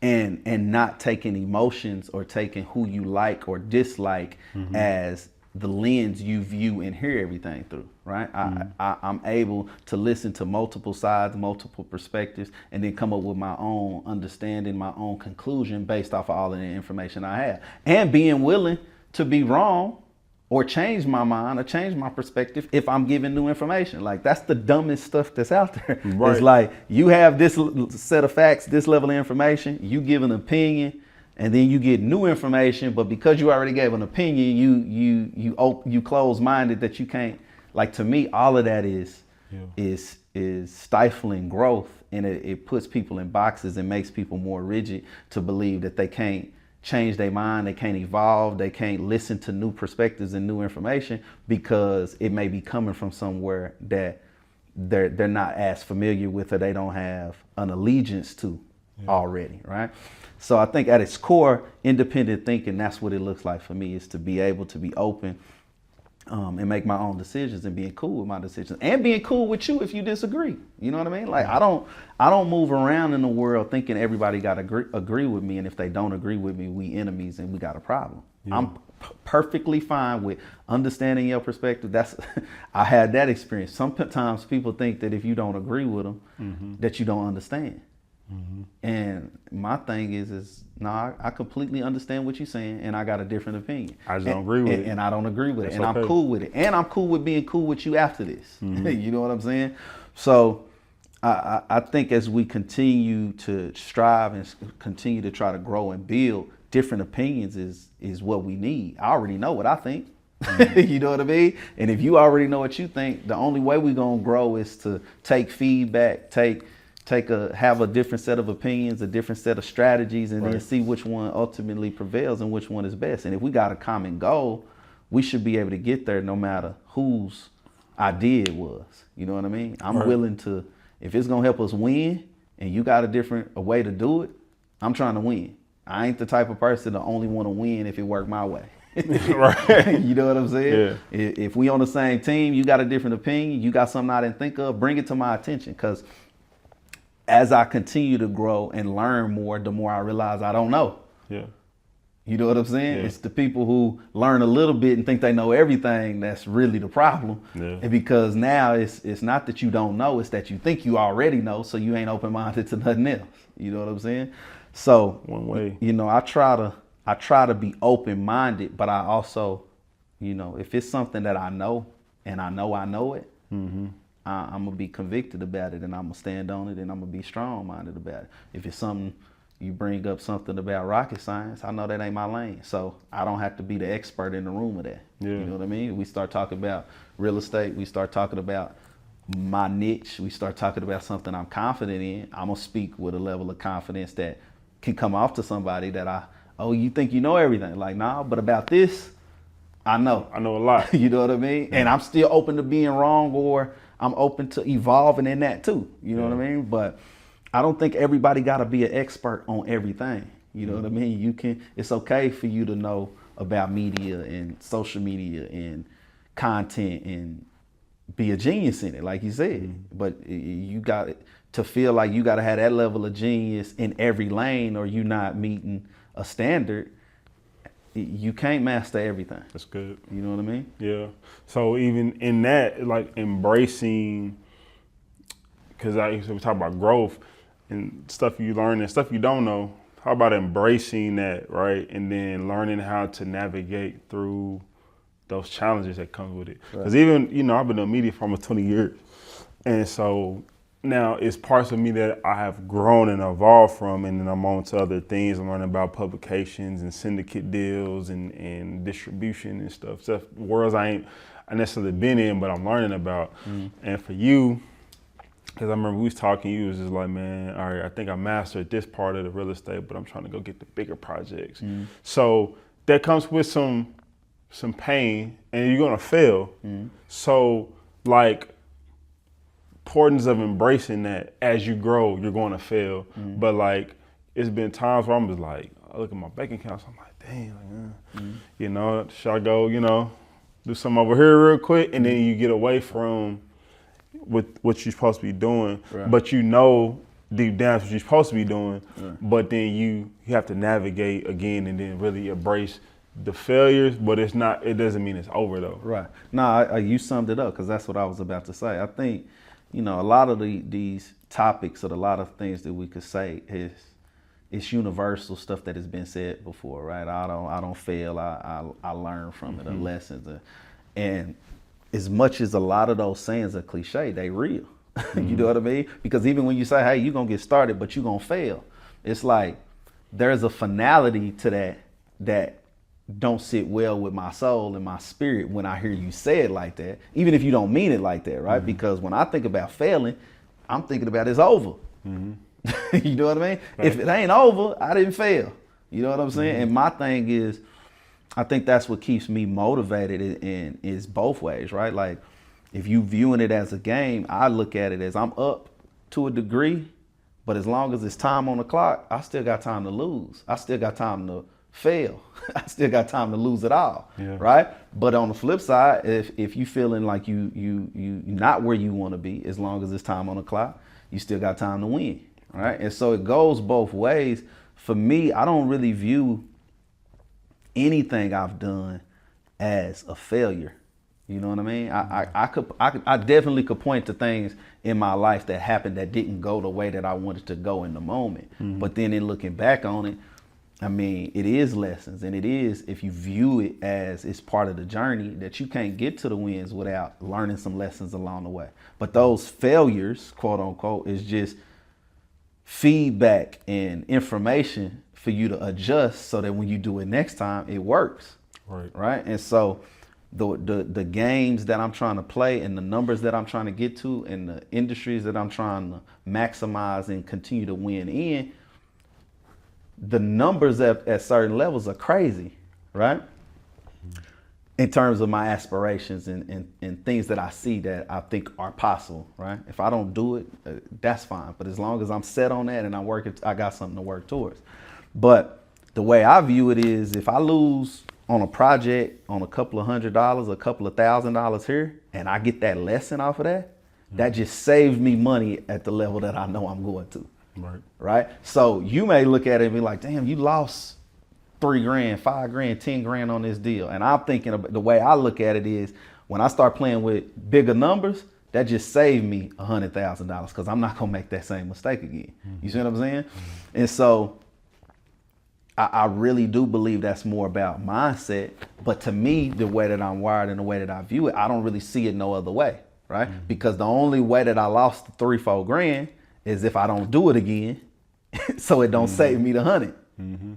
and not taking emotions or taking who you like or dislike as the lens you view and hear everything through, right? I'm able to listen to multiple sides, multiple perspectives, and then come up with my own understanding, my own conclusion based off of all of the information I have. And being willing to be wrong or change my mind or change my perspective if I'm given new information. Like, that's the dumbest stuff that's out there. Right. It's like, you have this set of facts, this level of information, you give an opinion, and then you get new information, but because you already gave an opinion, you closed-minded that you can't. Like, to me, all of that is stifling growth, and it puts people in boxes and makes people more rigid to believe that they can't change their mind, they can't evolve, they can't listen to new perspectives and new information because it may be coming from somewhere that they're not as familiar with or they don't have an allegiance to already, right? So I think at its core, independent thinking, that's what it looks like for me, is to be able to be open and make my own decisions and being cool with my decisions and being cool with you if you disagree. You know what I mean? Like I don't move around in the world thinking everybody got to agree with me. And if they don't agree with me, we enemies and we got a problem. Yeah. I'm perfectly fine with understanding your perspective. I had that experience. Sometimes people think that if you don't agree with them, that you don't understand. And my thing is no, I completely understand what you're saying, and I got a different opinion. I just don't agree with it. And I don't agree with it. That's And okay. I'm cool with it. And I'm cool with being cool with you after this. You know what I'm saying? So I think as we continue to strive and continue to try to grow and build, different opinions is what we need. I already know what I think. You know what I mean? And if you already know what you think, the only way we're gonna grow is to take feedback, have a different set of opinions, a different set of strategies, and then see which one ultimately prevails and which one is best. And if we got a common goal, we should be able to get there no matter whose idea it was. You know what I mean? I'm willing to, if it's gonna help us win and you got a way to do it, I'm trying to win. I ain't the type of person to only want to win if it worked my way. Right. You know what I'm saying? Yeah. If we on the same team, you got a different opinion, you got something I didn't think of, bring it to my attention. Because as I continue to grow and learn more, the more I realize I don't know. Yeah. You know what I'm saying? Yeah. It's the people who learn a little bit and think they know everything that's really the problem. Yeah. And because now it's not that you don't know, it's that you think you already know, so you ain't open-minded to nothing else. You know what I'm saying? So One way. You know, I try to be open-minded, but I also, you know, if it's something that I know and I know it, I'm gonna be convicted about it, and I'm gonna stand on it, and I'm gonna be strong-minded about it. If it's something, you bring up something about rocket science, I know that ain't my lane, so I don't have to be the expert in the room of that. Yeah. You know what I mean? We start talking about real estate, we start talking about my niche, we start talking about something I'm confident in, I'm gonna speak with a level of confidence that can come off to somebody that you think you know everything. Like, nah, but about this, I know. I know a lot. You know what I mean? And I'm still open to being wrong, or I'm open to evolving in that too. You know what I mean? But I don't think everybody got to be an expert on everything. You know what I mean? It's okay for you to know about media and social media and content and be a genius in it, like you said. But you got to feel like you got to have that level of genius in every lane, or you not meeting a standard. You can't master everything. That's good. You know what I mean? Yeah. So even in that, like embracing, because we talk about growth and stuff you learn and stuff you don't know. How about embracing that, right? And then learning how to navigate through those challenges that come with it. Because even, you know, I've been in media for almost 20 years. And so now it's parts of me that I have grown and evolved from, and then I'm on to other things. I'm learning about publications and syndicate deals and distribution and stuff worlds I necessarily been in, but I'm learning about. And for you, because I remember we was talking, you was just like, man, all right, I think I mastered this part of the real estate, but I'm trying to go get the bigger projects. So that comes with some pain, and you're gonna fail. So like, importance of embracing that as you grow, you're going to fail. But like, it's been times where I'm just like, I look at my bank account, so I'm like, damn, you know, should I go, you know, do something over here real quick? And then you get away from with what you're supposed to be doing, but you know deep down what you're supposed to be doing, but then you have to navigate again and then really embrace the failures, but it doesn't mean it's over though. Right. No, you summed it up, because that's what I was about to say. I think, you know, a lot of these topics, or a lot of things that we could say it's universal stuff that has been said before, right? I don't fail. I learn from it, lessons, and as much as a lot of those sayings are cliche, they real. You know what I mean? Because even when you say, hey, you're gonna get started, but you're gonna fail, it's like there's a finality to that don't sit well with my soul and my spirit when I hear you say it like that, even if you don't mean it like that, right? Because when I think about failing, I'm thinking about it's over. You know what I mean? Right. If it ain't over, I didn't fail. You know what I'm saying? And my thing is, I think that's what keeps me motivated, and is both ways, right? Like, If you viewing it as a game, I look at it as I'm up to a degree, but as long as it's time on the clock, I still got time to lose. I still got time to fail. I still got time to lose it all, right? But on the flip side, if you feeling like you not where you want to be, as long as it's time on the clock, you still got time to win, right? And so it goes both ways. For me, I don't really view anything I've done as a failure. You know what I mean? I definitely could point to things in my life that happened that didn't go the way that I wanted to go in the moment. But then in looking back on it, I mean, it is lessons, and it is, if you view it as it's part of the journey, that you can't get to the wins without learning some lessons along the way. But those failures, quote unquote, is just feedback and information for you to adjust so that when you do it next time, it works. Right. And so the games that I'm trying to play and the numbers that I'm trying to get to and the industries that I'm trying to maximize and continue to win in, the numbers at certain levels are crazy, right? In terms of my aspirations and things that I see that I think are possible, right? If I don't do it, that's fine. But as long as I'm set on that and I got something to work towards. But the way I view it is, if I lose on a project on a couple of $100, a couple of $1,000 here, and I get that lesson off of that, that just saves me money at the level that I know I'm going to. Right. So you may look at it and be like, damn, you lost $3 grand, $5 grand, $10 grand on this deal. And I'm thinking about the way I look at it is, when I start playing with bigger numbers, that just saved me $100,000 because I'm not going to make that same mistake again. You see what I'm saying? And so I really do believe that's more about mindset. But to me, the way that I'm wired and the way that I view it, I don't really see it no other way. Right. Because the only way that I lost the 3-4 grand is if I don't do it again, so it don't save me the 100.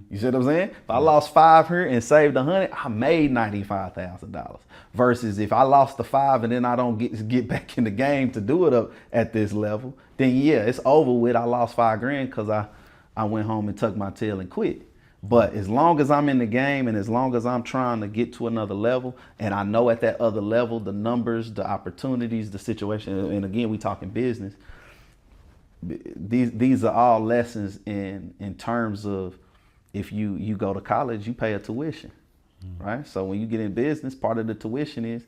You see what I'm saying? If I lost 5 here and saved 100, I made $95,000. Versus if I lost the 5 and then I don't get back in the game to do it up at this level, then yeah, it's over with. I lost 5 grand because I went home and tucked my tail and quit. But as long as I'm in the game and as long as I'm trying to get to another level, and I know at that other level, the numbers, the opportunities, the situation, and again, we talking business, these are all lessons in terms of, if you go to college, you pay a tuition, right? So when you get in business, part of the tuition is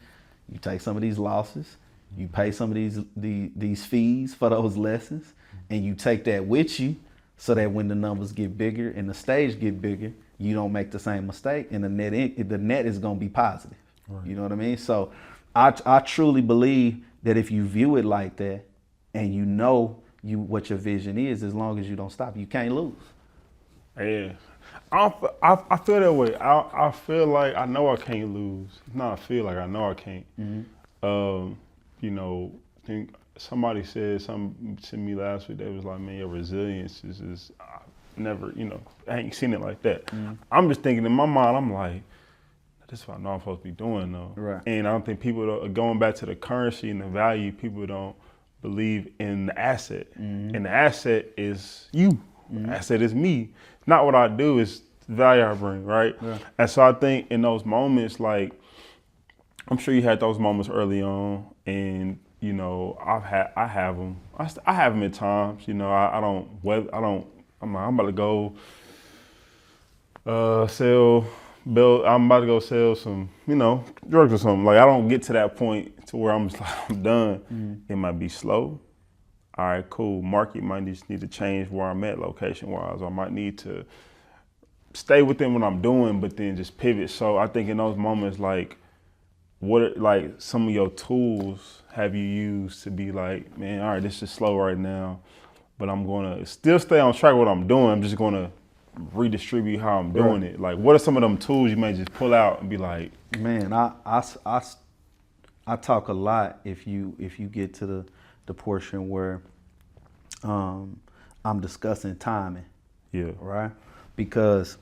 you take some of these losses, you pay some of these fees for those lessons, and you take that with you so that when the numbers get bigger and the stage get bigger, you don't make the same mistake, and the net is going to be positive. You know what I mean? So I truly believe that if you view it like that and you know what your vision is, as long as you don't stop, you can't lose. Yeah, I feel that way. I feel like I know I can't lose. No, I feel like I know I can't. You know, I think somebody said something to me last week that was like, man, your resilience is never, you know, I ain't seen it like that. I'm just thinking in my mind, I'm like, this is what I know I'm supposed to be doing though. Right. And I don't think people are going back to the currency and the value. People don't believe in the asset, and the asset is you. The asset is me. Not what I do, is the value I bring, right? Yeah. And so I think in those moments, like, I'm sure you had those moments early on, and you know, I have them. I have them at times. You know, I'm about to go I'm about to go sell some, you know, drugs or something. Like, I don't get to that point to where I'm just like, I'm done. It might be slow. All right, cool. Market might just need to change where I'm at location-wise. I might need to stay within what I'm doing, but then just pivot. So I think in those moments, like, some of your tools have you used to be like, man, all right, this is slow right now, but I'm going to still stay on track with what I'm doing. I'm just going to redistribute how I'm doing it. Like, what are some of them tools you may just pull out and be like, man, I talk a lot if you get to the portion where I'm discussing timing. Yeah. Right? Because,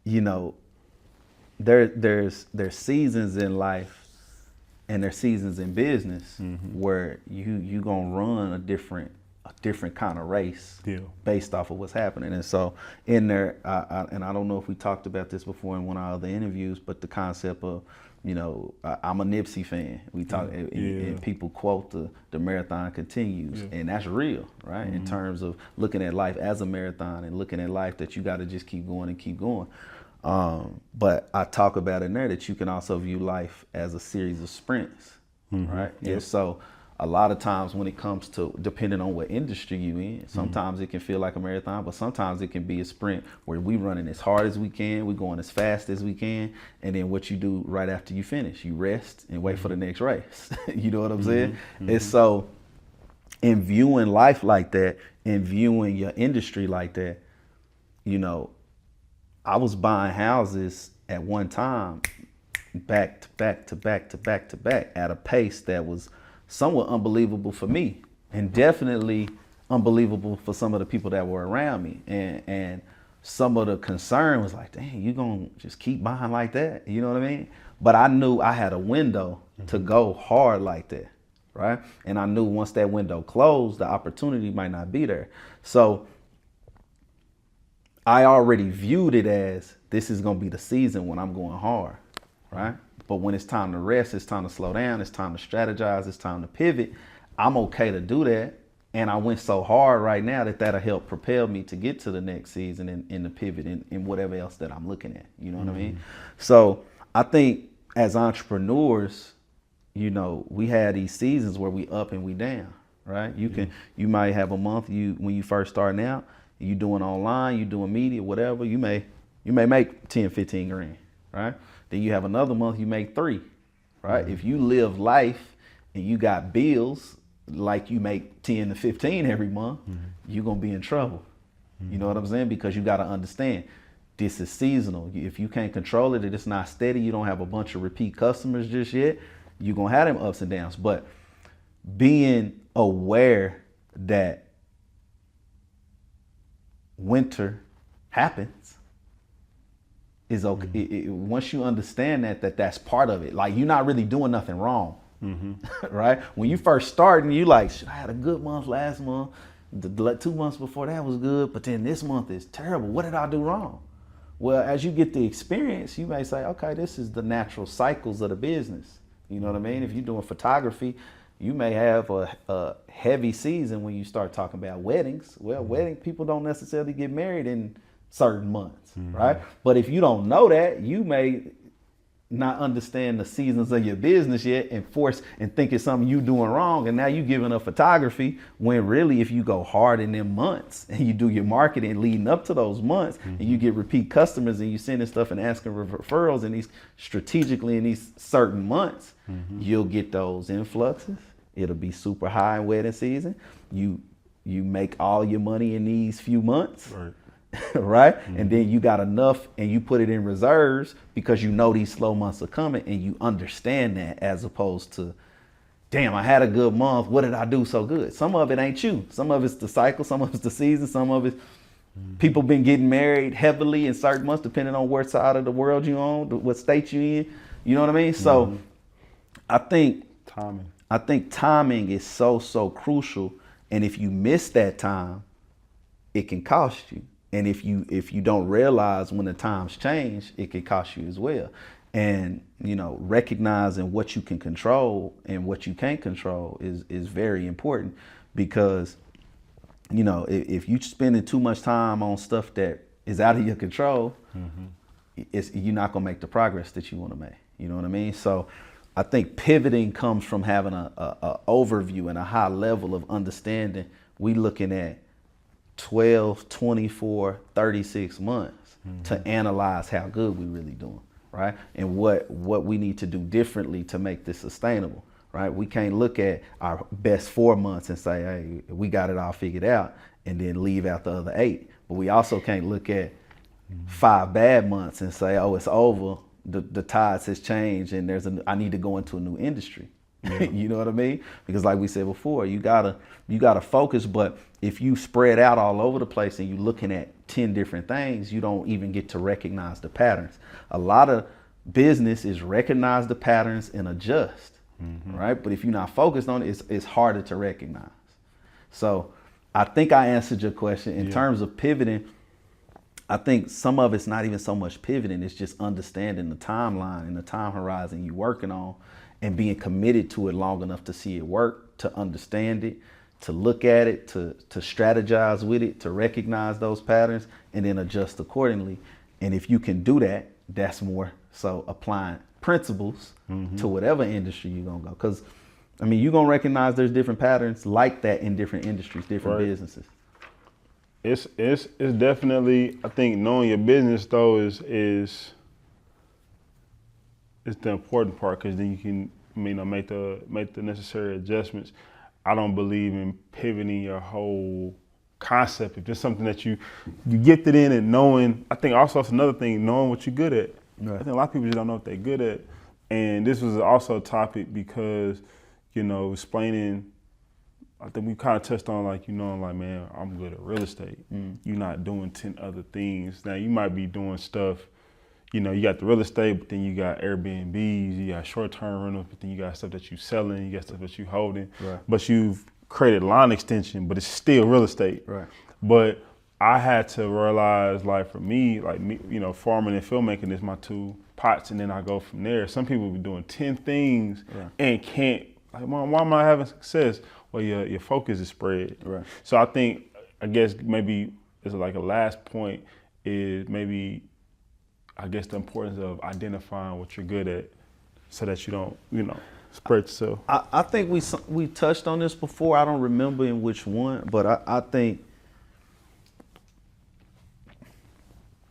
you know, there's seasons in life and there's seasons in business where you gonna run a different kind of race based off of what's happening. And so in there, and I don't know if we talked about this before in one of our other interviews, but the concept of I'm a Nipsey fan. We talk, and people quote the marathon continues, and that's real, right? In terms of looking at life as a marathon and looking at life that you got to just keep going and keep going. But I talk about in there that you can also view life as a series of sprints, right? Yep. And so a lot of times when it comes to, depending on what industry you in, sometimes it can feel like a marathon, but sometimes it can be a sprint where we running as hard as we can, we going as fast as we can, and then what you do right after you finish, you rest and wait for the next race. You know what I'm saying? And so in viewing life like that, in viewing your industry like that, I was buying houses at one time back to back to back to back to back at a pace that was somewhat unbelievable for me, and definitely unbelievable for some of the people that were around me. And some of the concern was like, dang, you gonna just keep buying like that? You know what I mean? But I knew I had a window to go hard like that, right? And I knew once that window closed, the opportunity might not be there. So I already viewed it as this is gonna be the season when I'm going hard, right? But when it's time to rest, it's time to slow down, it's time to strategize, it's time to pivot, I'm okay to do that. And I went so hard right now that'll help propel me to get to the next season and the pivot and whatever else that I'm looking at. You know what I mean? So I think as entrepreneurs, we had these seasons where we up and we down, right? You might have a month when you first starting out, you doing online, you doing media, whatever, you may make 10, 15 grand, right? Then you have another month, you make 3, right? If you live life and you got bills like you make 10 to 15 every month, you're gonna be in trouble. You know what I'm saying? Because you gotta understand, this is seasonal. If you can't control it, if it's not steady, you don't have a bunch of repeat customers just yet, you're gonna have them ups and downs. But being aware that winter happens is okay. Once you understand that's part of it. Like, you're not really doing nothing wrong, right? When you first starting, you like, shit, I had a good month last month. The 2 months before that was good, but then this month is terrible. What did I do wrong? Well, as you get the experience, you may say, okay, this is the natural cycles of the business. You know what I mean? If you're doing photography, you may have a heavy season when you start talking about weddings. Well, wedding people don't necessarily get married in certain months, right? But if you don't know that, you may not understand the seasons of your business yet and think it's something you doing wrong. And now you giving up photography when really, if you go hard in them months and you do your marketing leading up to those months and you get repeat customers and you sending stuff and asking referrals in these strategically in these certain months, you'll get those influxes. It'll be super high in wedding season. You make all your money in these few months. Right. Right? And then you got enough and you put it in reserves because you know these slow months are coming and you understand that, as opposed to, damn, I had a good month. What did I do so good? Some of it ain't you. Some of it's the cycle. Some of it's the season. Some of it's people been getting married heavily in certain months, depending on what side of the world you on, what state you in. You know what I mean? So I think timing is so crucial. And if you miss that time, it can cost you. And if you don't realize when the times change, it can cost you as well. And, recognizing what you can control and what you can't control is very important, because, if you're spending too much time on stuff that is out of your control, you're not going to make the progress that you want to make. You know what I mean? So I think pivoting comes from having a overview and a high level of understanding. We looking at 12, 24, 36 months to analyze how good we really doing, right? And what we need to do differently to make this sustainable, right? We can't look at our best 4 months and say, hey, we got it all figured out, and then leave out the other 8. But we also can't look at 5 bad months and say, oh, it's over. The tides has changed and I need to go into a new industry. Yeah. You know what I mean? Because like we said before, you gotta focus. But if you spread out all over the place and you're looking at 10 different things, you don't even get to recognize the patterns. A lot of business is recognize the patterns and adjust, right? But if you're not focused on it, it's harder to recognize. So I think I answered your question in terms of pivoting. I think some of it's not even so much pivoting, it's just understanding the timeline and the time horizon you're working on and being committed to it long enough to see it work, to understand it, to look at it, to strategize with it, to recognize those patterns and then adjust accordingly. And if you can do that, that's more so applying principles to whatever industry you're gonna go. Because I mean, you're gonna recognize there's different patterns like that in different industries, different businesses. It's definitely, I think knowing your business though is the important part, because then you can, you know, make the necessary adjustments. I don't believe in pivoting your whole concept. If there's something that you gifted in and knowing, I think also it's another thing, knowing what you're good at. Right. I think a lot of people just don't know what they're good at. And this was also a topic because, you know, explaining, I think we kind of touched on, like, you know, like, man, I'm good at real estate. You're not doing 10 other things. Now you might be doing stuff, you know, you got the real estate, but then you got Airbnbs, you got short-term rentals, but then you got stuff that you selling, you got stuff that you holding. Right. But you've created line extension, but it's still real estate. Right. But I had to realize, like, for me, like, me, you know, farming and filmmaking is my two pots, and then I go from there. Some people be doing 10 things and can't, like, why am I having success? Well, your focus is spread. Right. So I think, I guess maybe it's like a last point is maybe, I guess, the importance of identifying what you're good at so that you don't, you know, spread yourself. I think we touched on this before. I don't remember in which one, but I think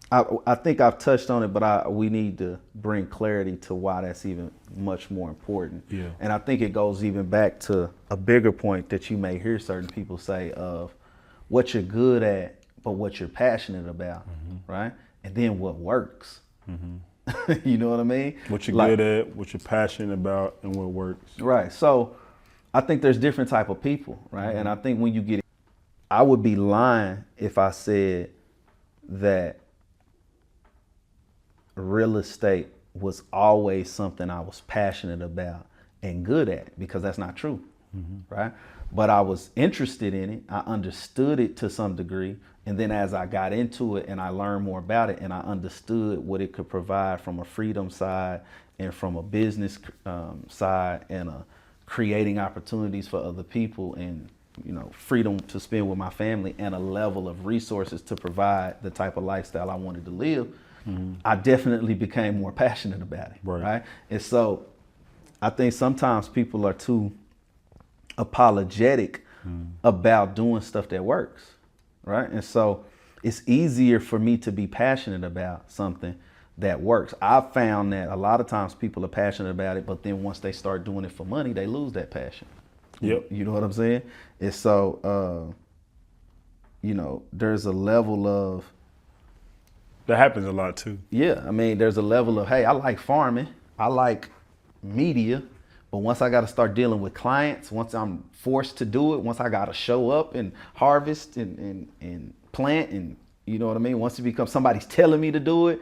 I've touched on it, but we need to bring clarity to why that's even much more important. Yeah. And I think it goes even back to a bigger point that you may hear certain people say of what you're good at, but what you're passionate about, right? And then what works. You know what I mean? What you're good at, what you're passionate about, and what works. Right. So I think there's different type of people, right? And I think when you get, I would be lying if I said that real estate was always something I was passionate about and good at, because that's not true, right? But I was interested in it. I understood it to some degree. And then as I got into it and I learned more about it and I understood what it could provide from a freedom side and from a business side and creating opportunities for other people and, you know, freedom to spend with my family and a level of resources to provide the type of lifestyle I wanted to live, I definitely became more passionate about it, right? And so I think sometimes people are too apologetic about doing stuff that works, right? And so it's easier for me to be passionate about something that works. I've found that a lot of times people are passionate about it, but then once they start doing it for money, they lose that passion. Yep. You know what I'm saying? And so, you know, there's a level of, that happens a lot too. Yeah, I mean, there's a level of, hey, I like farming, I like media, but once I got to start dealing with clients, once I'm forced to do it, once I got to show up and harvest and plant, and you know what I mean. Once it becomes somebody's telling me to do it,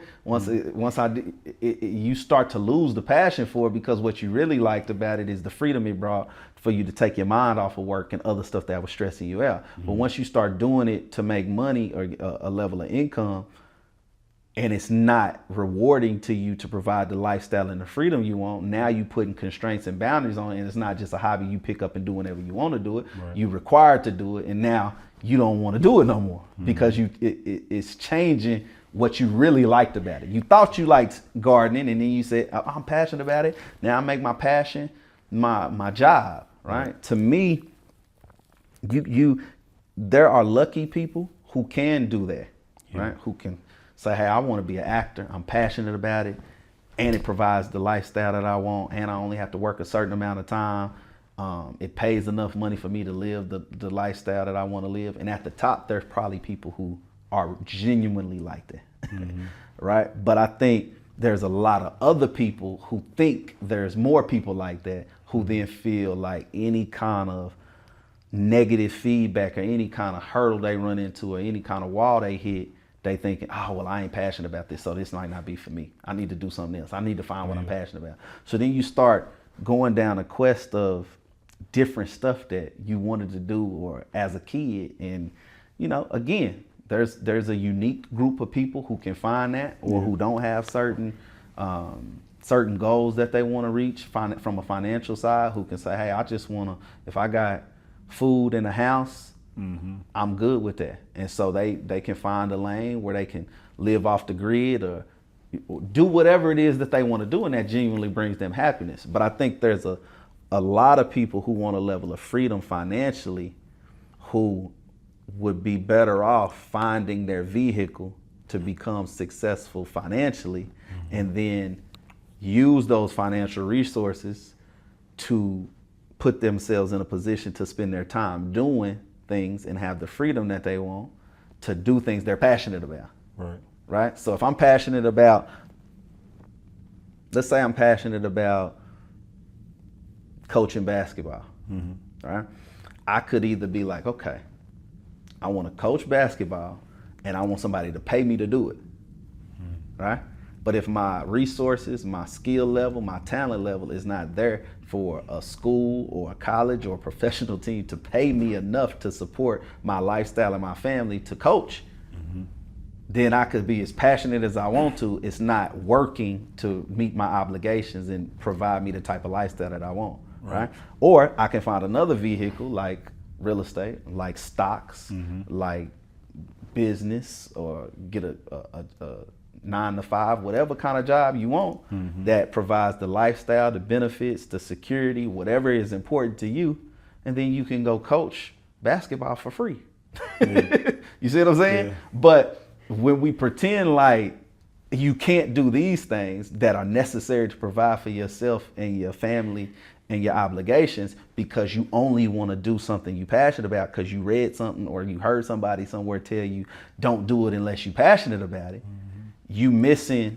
you start to lose the passion for it, because what you really liked about it is the freedom it brought for you to take your mind off of work and other stuff that was stressing you out. But once you start doing it to make money or a level of income, and it's not rewarding to you to provide the lifestyle and the freedom you want, now you putting constraints and boundaries on it, and it's not just a hobby you pick up and do whenever you want to do it. Right. You're required to do it, and now you don't want to do it no more because it's changing what you really liked about it. You thought you liked gardening, and then you said, I'm passionate about it. Now I make my passion my job, right? To me, there are lucky people who can do that, right? Who can say, hey, I want to be an actor. I'm passionate about it, and it provides the lifestyle that I want, and I only have to work a certain amount of time. It pays enough money for me to live the lifestyle that I want to live. And at the top, there's probably people who are genuinely like that, right? But I think there's a lot of other people who think there's more people like that, who then feel like any kind of negative feedback or any kind of hurdle they run into or any kind of wall they hit, they thinking, oh, well, I ain't passionate about this, so this might not be for me. I need to do something else. I need to find what I'm passionate about. So then you start going down a quest of different stuff that you wanted to do or as a kid. And, you know, again, there's a unique group of people who can find that, or who don't have certain goals that they want to reach from a financial side, who can say, hey, I just want to, if I got food in the house, I'm good with that. And so they can find a lane where they can live off the grid or do whatever it is that they want to do, and that genuinely brings them happiness. But I think there's a lot of people who want a level of freedom financially who would be better off finding their vehicle to become successful financially, and then use those financial resources to put themselves in a position to spend their time doing things and have the freedom that they want to do things they're passionate about. Right? So if I'm passionate about, let's say I'm passionate about coaching basketball, right? I could either be like, okay, I want to coach basketball and I want somebody to pay me to do it, right? But if my resources, my skill level, my talent level is not there for a school or a college or a professional team to pay me enough to support my lifestyle and my family to coach, then I could be as passionate as I want to. It's not working to meet my obligations and provide me the type of lifestyle that I want, right? Or I can find another vehicle like real estate, like stocks, like business, or get a 9 to 5, whatever kind of job you want that provides the lifestyle, the benefits, the security, whatever is important to you. And then you can go coach basketball for free. You see what I'm saying? But when we pretend like you can't do these things that are necessary to provide for yourself and your family and your obligations because you only want to do something you're passionate about because you read something or you heard somebody somewhere tell you don't do it unless you're passionate about it, you missing,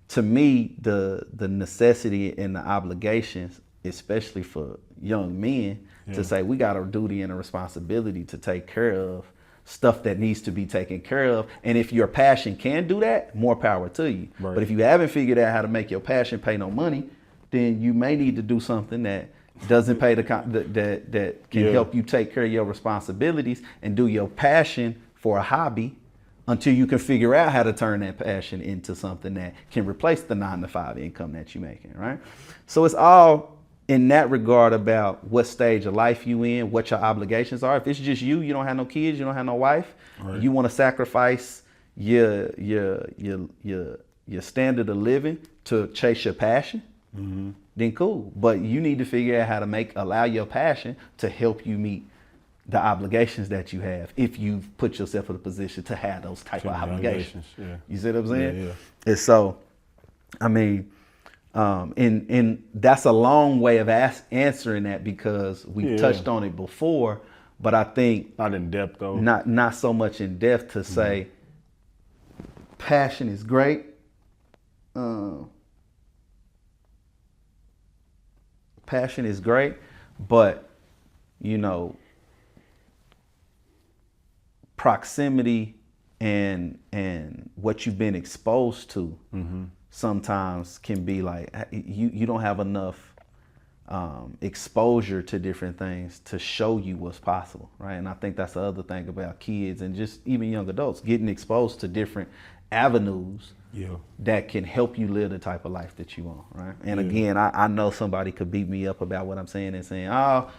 to me, the necessity and the obligations, especially for young men, to say we got a duty and a responsibility to take care of stuff that needs to be taken care of. And if your passion can do that, more power to you. But if you haven't figured out how to make your passion pay no money, then you may need to do something that doesn't pay that can help you take care of your responsibilities and do your passion for a hobby until you can figure out how to turn that passion into something that can replace the 9 to 5 income that you're making, right? So it's all in that regard about what stage of life you in, what your obligations are. If it's just you don't have no kids, you don't have no wife, you want to sacrifice your standard of living to chase your passion, then cool. But you need to figure out how to allow your passion to help you meet the obligations that you have if you've put yourself in a position to have those type of obligations. You see what I'm saying? And so, I mean, and that's a long way of answering that because we touched on it before, but I think not in depth though. Not so much in depth to say passion is great. Passion is great, but proximity and what you've been exposed to sometimes can be like you don't have enough exposure to different things to show you what's possible, right? And I think that's the other thing about kids and just even young adults, getting exposed to different avenues that can help you live the type of life that you want, right? And again, I know somebody could beat me up about what I'm saying and saying, oh,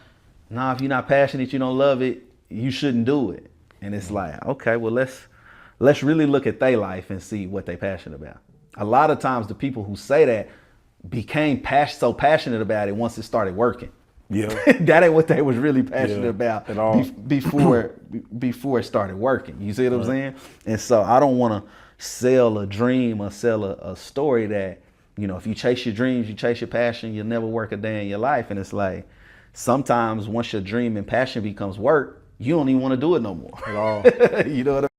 no, if you're not passionate, you don't love it, you shouldn't do it. And it's like, okay, well, let's really look at their life and see what they're passionate about. A lot of times the people who say that became so passionate about it once it started working. That ain't what they was really passionate about at all before it started working. You see what I'm saying? And so I don't want to sell a dream or sell a story that, if you chase your dreams, you chase your passion, you'll never work a day in your life. And it's like, sometimes once your dream and passion becomes work, you don't even want to do it no more at all. You know what I mean?